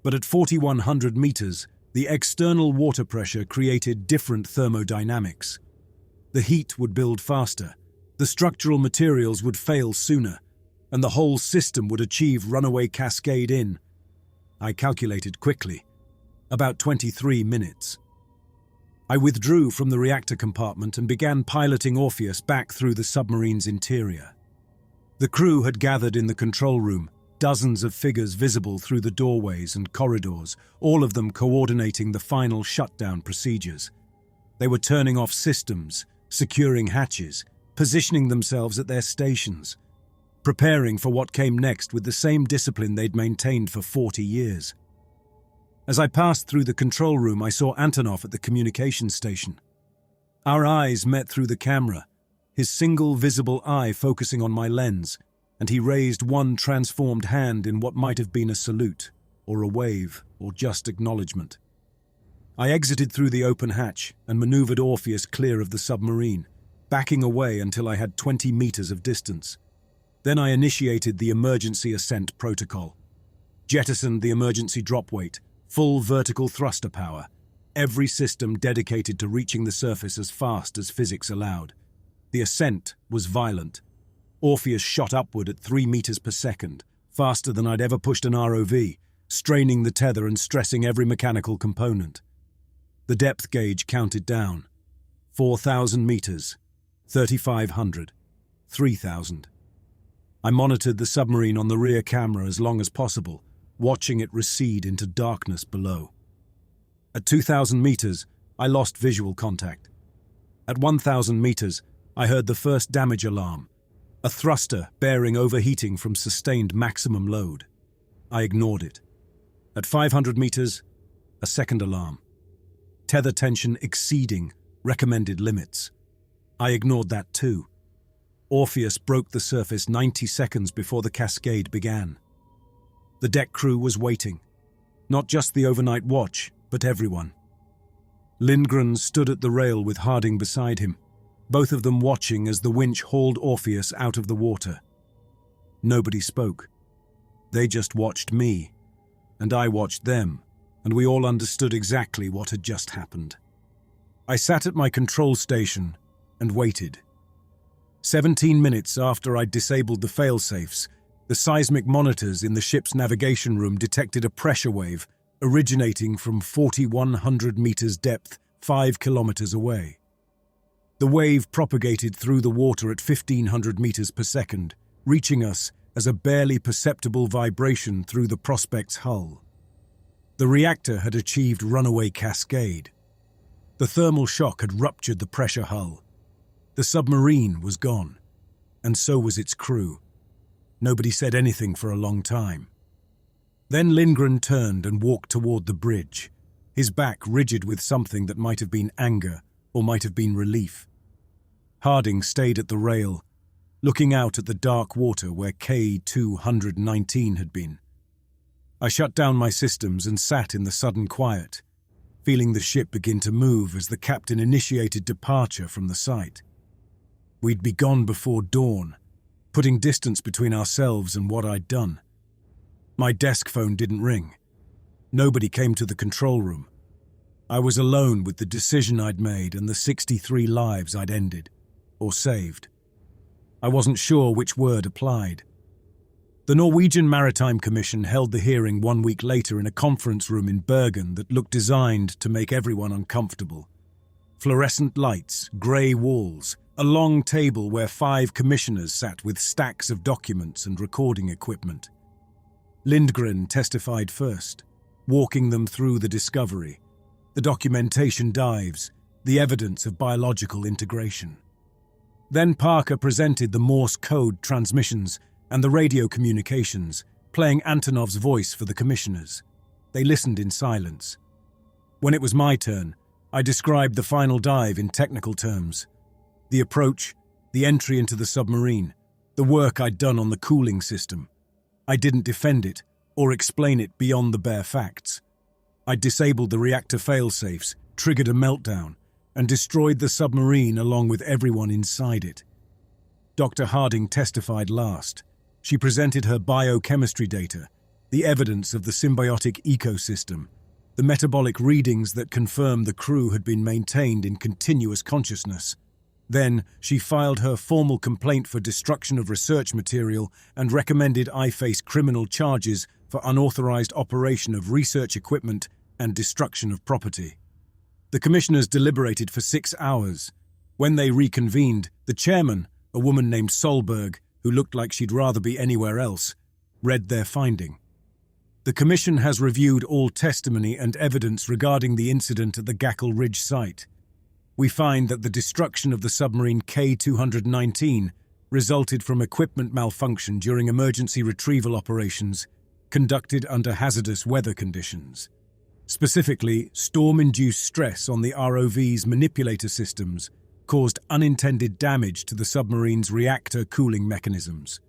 But at 4,100 meters, the external water pressure created different thermodynamics. The heat would build faster, the structural materials would fail sooner, and the whole system would achieve runaway cascade in, I calculated quickly, about 23 minutes. I withdrew from the reactor compartment and began piloting Orpheus back through the submarine's interior. The crew had gathered in the control room, dozens of figures visible through the doorways and corridors, all of them coordinating the final shutdown procedures. They were turning off systems, securing hatches, positioning themselves at their stations, preparing for what came next with the same discipline they'd maintained for 40 years. As I passed through the control room, I saw Antonov at the communications station. Our eyes met through the camera, his single visible eye focusing on my lens, and he raised one transformed hand in what might have been a salute, or a wave, or just acknowledgement. I exited through the open hatch and maneuvered Orpheus clear of the submarine, backing away until I had 20 meters of distance. Then I initiated the emergency ascent protocol. Jettisoned the emergency drop weight, full vertical thruster power, every system dedicated to reaching the surface as fast as physics allowed. The ascent was violent. Orpheus shot upward at 3 meters per second, faster than I'd ever pushed an ROV, straining the tether and stressing every mechanical component. The depth gauge counted down. 4,000 meters, 3,500, 3,000. I monitored the submarine on the rear camera as long as possible, watching it recede into darkness below. At 2,000 meters, I lost visual contact. At 1,000 meters, I heard the first damage alarm, a thruster bearing overheating from sustained maximum load. I ignored it. At 500 meters, a second alarm. Tether tension exceeding recommended limits. I ignored that too. Orpheus broke the surface 90 seconds before the cascade began. The deck crew was waiting. Not just the overnight watch, but everyone. Lindgren stood at the rail with Harding beside him, both of them watching as the winch hauled Orpheus out of the water. Nobody spoke. They just watched me, and I watched them, and we all understood exactly what had just happened. I sat at my control station and waited. 17 minutes after I'd disabled the fail-safes, the seismic monitors in the ship's navigation room detected a pressure wave originating from 4,100 meters depth, 5 kilometers away. The wave propagated through the water at 1,500 meters per second, reaching us as a barely perceptible vibration through the Prospect's hull. The reactor had achieved runaway cascade. The thermal shock had ruptured the pressure hull. The submarine was gone, and so was its crew. Nobody said anything for a long time. Then Lindgren turned and walked toward the bridge, his back rigid with something that might have been anger or might have been relief. Harding stayed at the rail, looking out at the dark water where K-219 had been. I shut down my systems and sat in the sudden quiet, feeling the ship begin to move as the captain initiated departure from the site. We'd be gone before dawn, putting distance between ourselves and what I'd done. My desk phone didn't ring. Nobody came to the control room. I was alone with the decision I'd made and the 63 lives I'd ended, or saved. I wasn't sure which word applied. The Norwegian Maritime Commission held the hearing 1 week later in a conference room in Bergen that looked designed to make everyone uncomfortable. Fluorescent lights, grey walls, a long table where 5 commissioners sat with stacks of documents and recording equipment. Lindgren testified first, walking them through the discovery, the documentation dives, the evidence of biological integration. Then Parker presented the Morse code transmissions and the radio communications, playing Antonov's voice for the commissioners. They listened in silence. When it was my turn, I described the final dive in technical terms. The approach, the entry into the submarine, the work I'd done on the cooling system. I didn't defend it or explain it beyond the bare facts. I disabled the reactor failsafes, triggered a meltdown, and destroyed the submarine along with everyone inside it. Dr. Harding testified last. She presented her biochemistry data, the evidence of the symbiotic ecosystem, the metabolic readings that confirmed the crew had been maintained in continuous consciousness. Then, she filed her formal complaint for destruction of research material and recommended I face criminal charges for unauthorized operation of research equipment and destruction of property. The commissioners deliberated for 6 hours. When they reconvened, the chairman, a woman named Solberg, who looked like she'd rather be anywhere else, read their finding. The commission has reviewed all testimony and evidence regarding the incident at the Gackle Ridge site. We find that the destruction of the submarine K-219 resulted from equipment malfunction during emergency retrieval operations conducted under hazardous weather conditions. Specifically, storm-induced stress on the ROV's manipulator systems caused unintended damage to the submarine's reactor cooling mechanisms.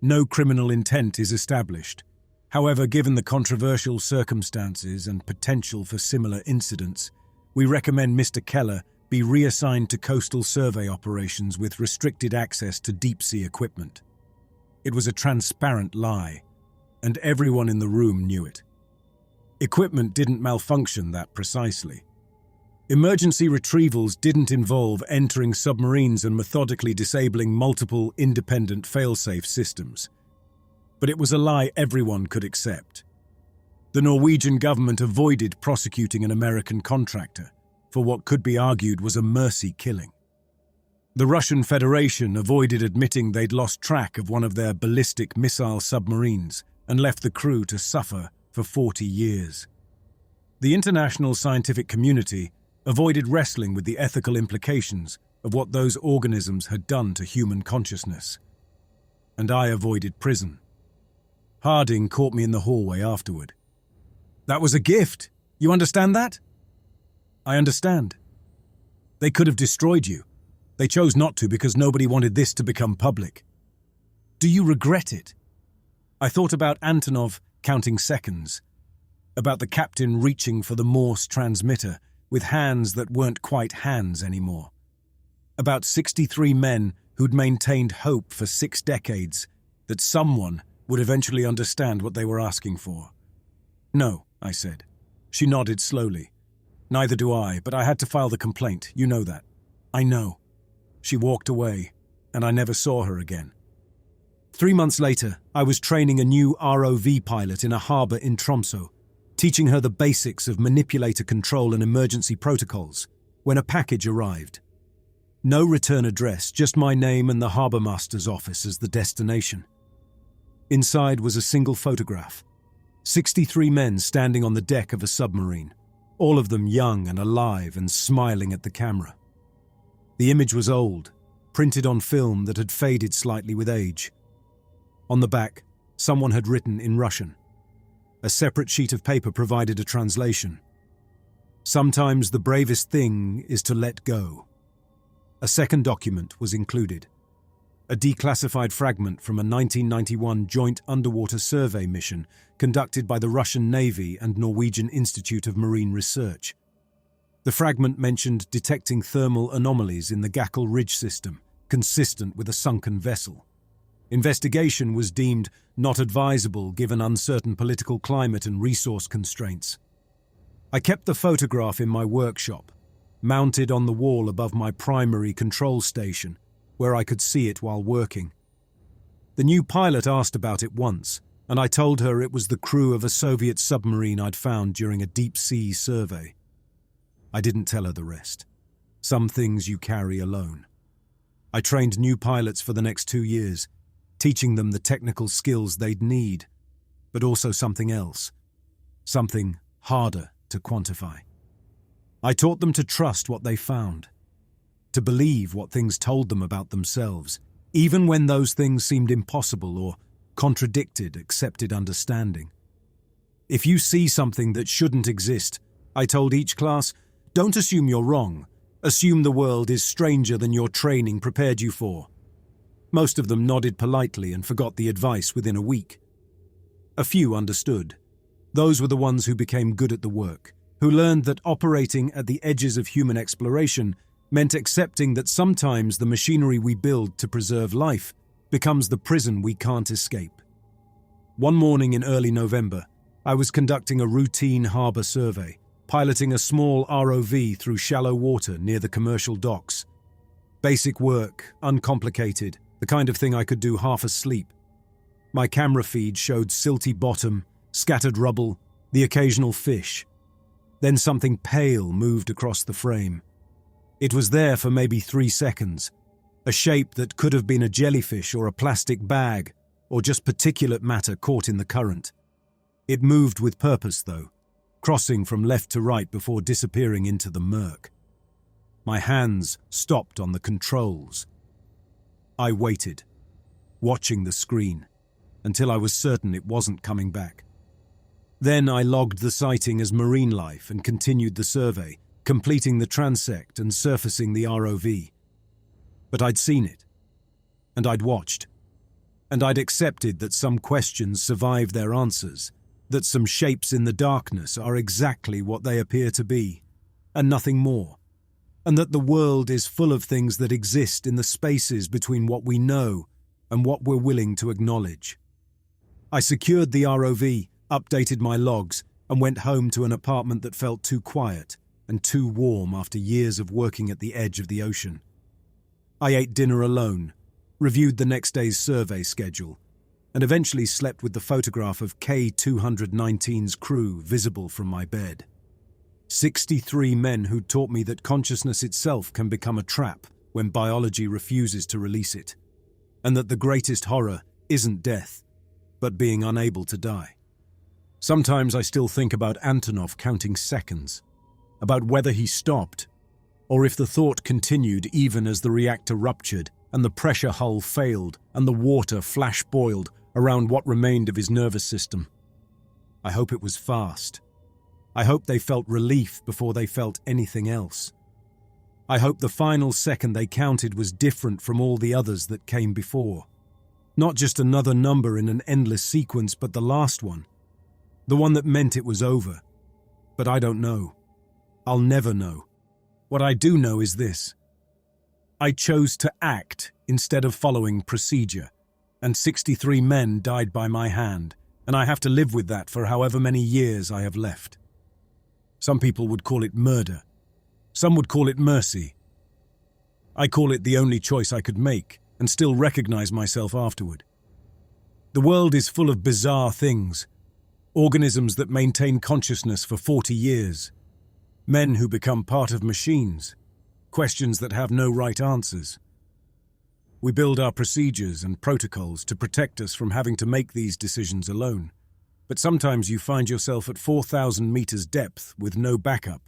No criminal intent is established. However, given the controversial circumstances and potential for similar incidents, we recommend Mr. Keller be reassigned to coastal survey operations with restricted access to deep-sea equipment. It was a transparent lie, and everyone in the room knew it. Equipment didn't malfunction that precisely. Emergency retrievals didn't involve entering submarines and methodically disabling multiple independent failsafe systems. But it was a lie everyone could accept. The Norwegian government avoided prosecuting an American contractor for what could be argued was a mercy killing. The Russian Federation avoided admitting they'd lost track of one of their ballistic missile submarines and left the crew to suffer for 40 years. The international scientific community avoided wrestling with the ethical implications of what those organisms had done to human consciousness. And I avoided prison. Harding caught me in the hallway afterward. "That was a gift. You understand that?" "I understand. They could have destroyed you. They chose not to because nobody wanted this to become public. Do you regret it?" I thought about Antonov counting seconds, about the captain reaching for the Morse transmitter with hands that weren't quite hands anymore, about 63 men who'd maintained hope for 6 decades that someone would eventually understand what they were asking for. "No," I said. She nodded slowly. "Neither do I, but I had to file the complaint. You know that." "I know." She walked away, and I never saw her again. 3 months later, I was training a new ROV pilot in a harbour in Tromsø, teaching her the basics of manipulator control and emergency protocols, when a package arrived. No return address, just my name and the harbour master's office as the destination. Inside was a single photograph. 63 men standing on the deck of a submarine, all of them young and alive and smiling at the camera. The image was old, printed on film that had faded slightly with age. On the back, someone had written in Russian. A separate sheet of paper provided a translation. "Sometimes the bravest thing is to let go." A second document was included. A declassified fragment from a 1991 joint underwater survey mission conducted by the Russian Navy and Norwegian Institute of Marine Research. The fragment mentioned detecting thermal anomalies in the Gackle Ridge system, consistent with a sunken vessel. Investigation was deemed not advisable given uncertain political climate and resource constraints. I kept the photograph in my workshop, mounted on the wall above my primary control station, where I could see it while working. The new pilot asked about it once, and I told her it was the crew of a Soviet submarine I'd found during a deep-sea survey. I didn't tell her the rest. Some things you carry alone. I trained new pilots for the next 2 years, teaching them the technical skills they'd need, but also something else, something harder to quantify. I taught them to trust what they found, to believe what things told them about themselves, even when those things seemed impossible or contradicted accepted understanding. If you see something that shouldn't exist, I told each class, don't assume you're wrong. Assume the world is stranger than your training prepared you for. Most of them nodded politely and forgot the advice within a week. A few understood. Those were the ones who became good at the work, who learned that operating at the edges of human exploration meant accepting that sometimes the machinery we build to preserve life becomes the prison we can't escape. One morning in early November, I was conducting a routine harbour survey, piloting a small ROV through shallow water near the commercial docks. Basic work, uncomplicated, the kind of thing I could do half asleep. My camera feed showed silty bottom, scattered rubble, the occasional fish. Then something pale moved across the frame. It was there for maybe 3 seconds, a shape that could have been a jellyfish or a plastic bag, or just particulate matter caught in the current. It moved with purpose, though, crossing from left to right before disappearing into the murk. My hands stopped on the controls. I waited, watching the screen, until I was certain it wasn't coming back. Then I logged the sighting as marine life and continued the survey, completing the transect and surfacing the ROV. But I'd seen it, and I'd watched, and I'd accepted that some questions survive their answers, that some shapes in the darkness are exactly what they appear to be, and nothing more, and that the world is full of things that exist in the spaces between what we know and what we're willing to acknowledge. I secured the ROV, updated my logs, and went home to an apartment that felt too quiet and too warm after years of working at the edge of the ocean. I ate dinner alone, reviewed the next day's survey schedule, and eventually slept with the photograph of K-219's crew visible from my bed. 63 men who taught me that consciousness itself can become a trap when biology refuses to release it, and that the greatest horror isn't death, but being unable to die. Sometimes I still think about Antonov counting seconds, about whether he stopped, or if the thought continued even as the reactor ruptured and the pressure hull failed and the water flash-boiled around what remained of his nervous system. I hope it was fast. I hope they felt relief before they felt anything else. I hope the final second they counted was different from all the others that came before. Not just another number in an endless sequence, but the last one. The one that meant it was over. But I don't know. I'll never know. What I do know is this. I chose to act instead of following procedure, and 63 men died by my hand, and I have to live with that for however many years I have left. Some people would call it murder. Some would call it mercy. I call it the only choice I could make, and still recognize myself afterward. The world is full of bizarre things, organisms that maintain consciousness for 40 years, men who become part of machines, questions that have no right answers. We build our procedures and protocols to protect us from having to make these decisions alone. But sometimes you find yourself at 4,000 meters depth with no backup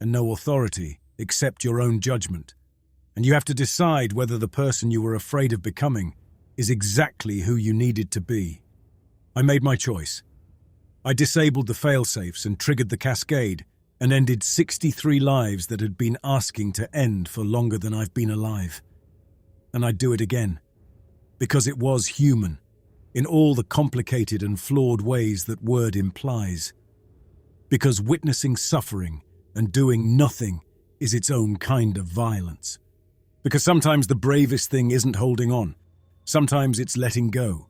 and no authority except your own judgment. And you have to decide whether the person you were afraid of becoming is exactly who you needed to be. I made my choice. I disabled the failsafes and triggered the cascade and ended 63 lives that had been asking to end for longer than I've been alive. And I'd do it again, because it was human, in all the complicated and flawed ways that word implies. Because witnessing suffering and doing nothing is its own kind of violence. Because sometimes the bravest thing isn't holding on, sometimes it's letting go.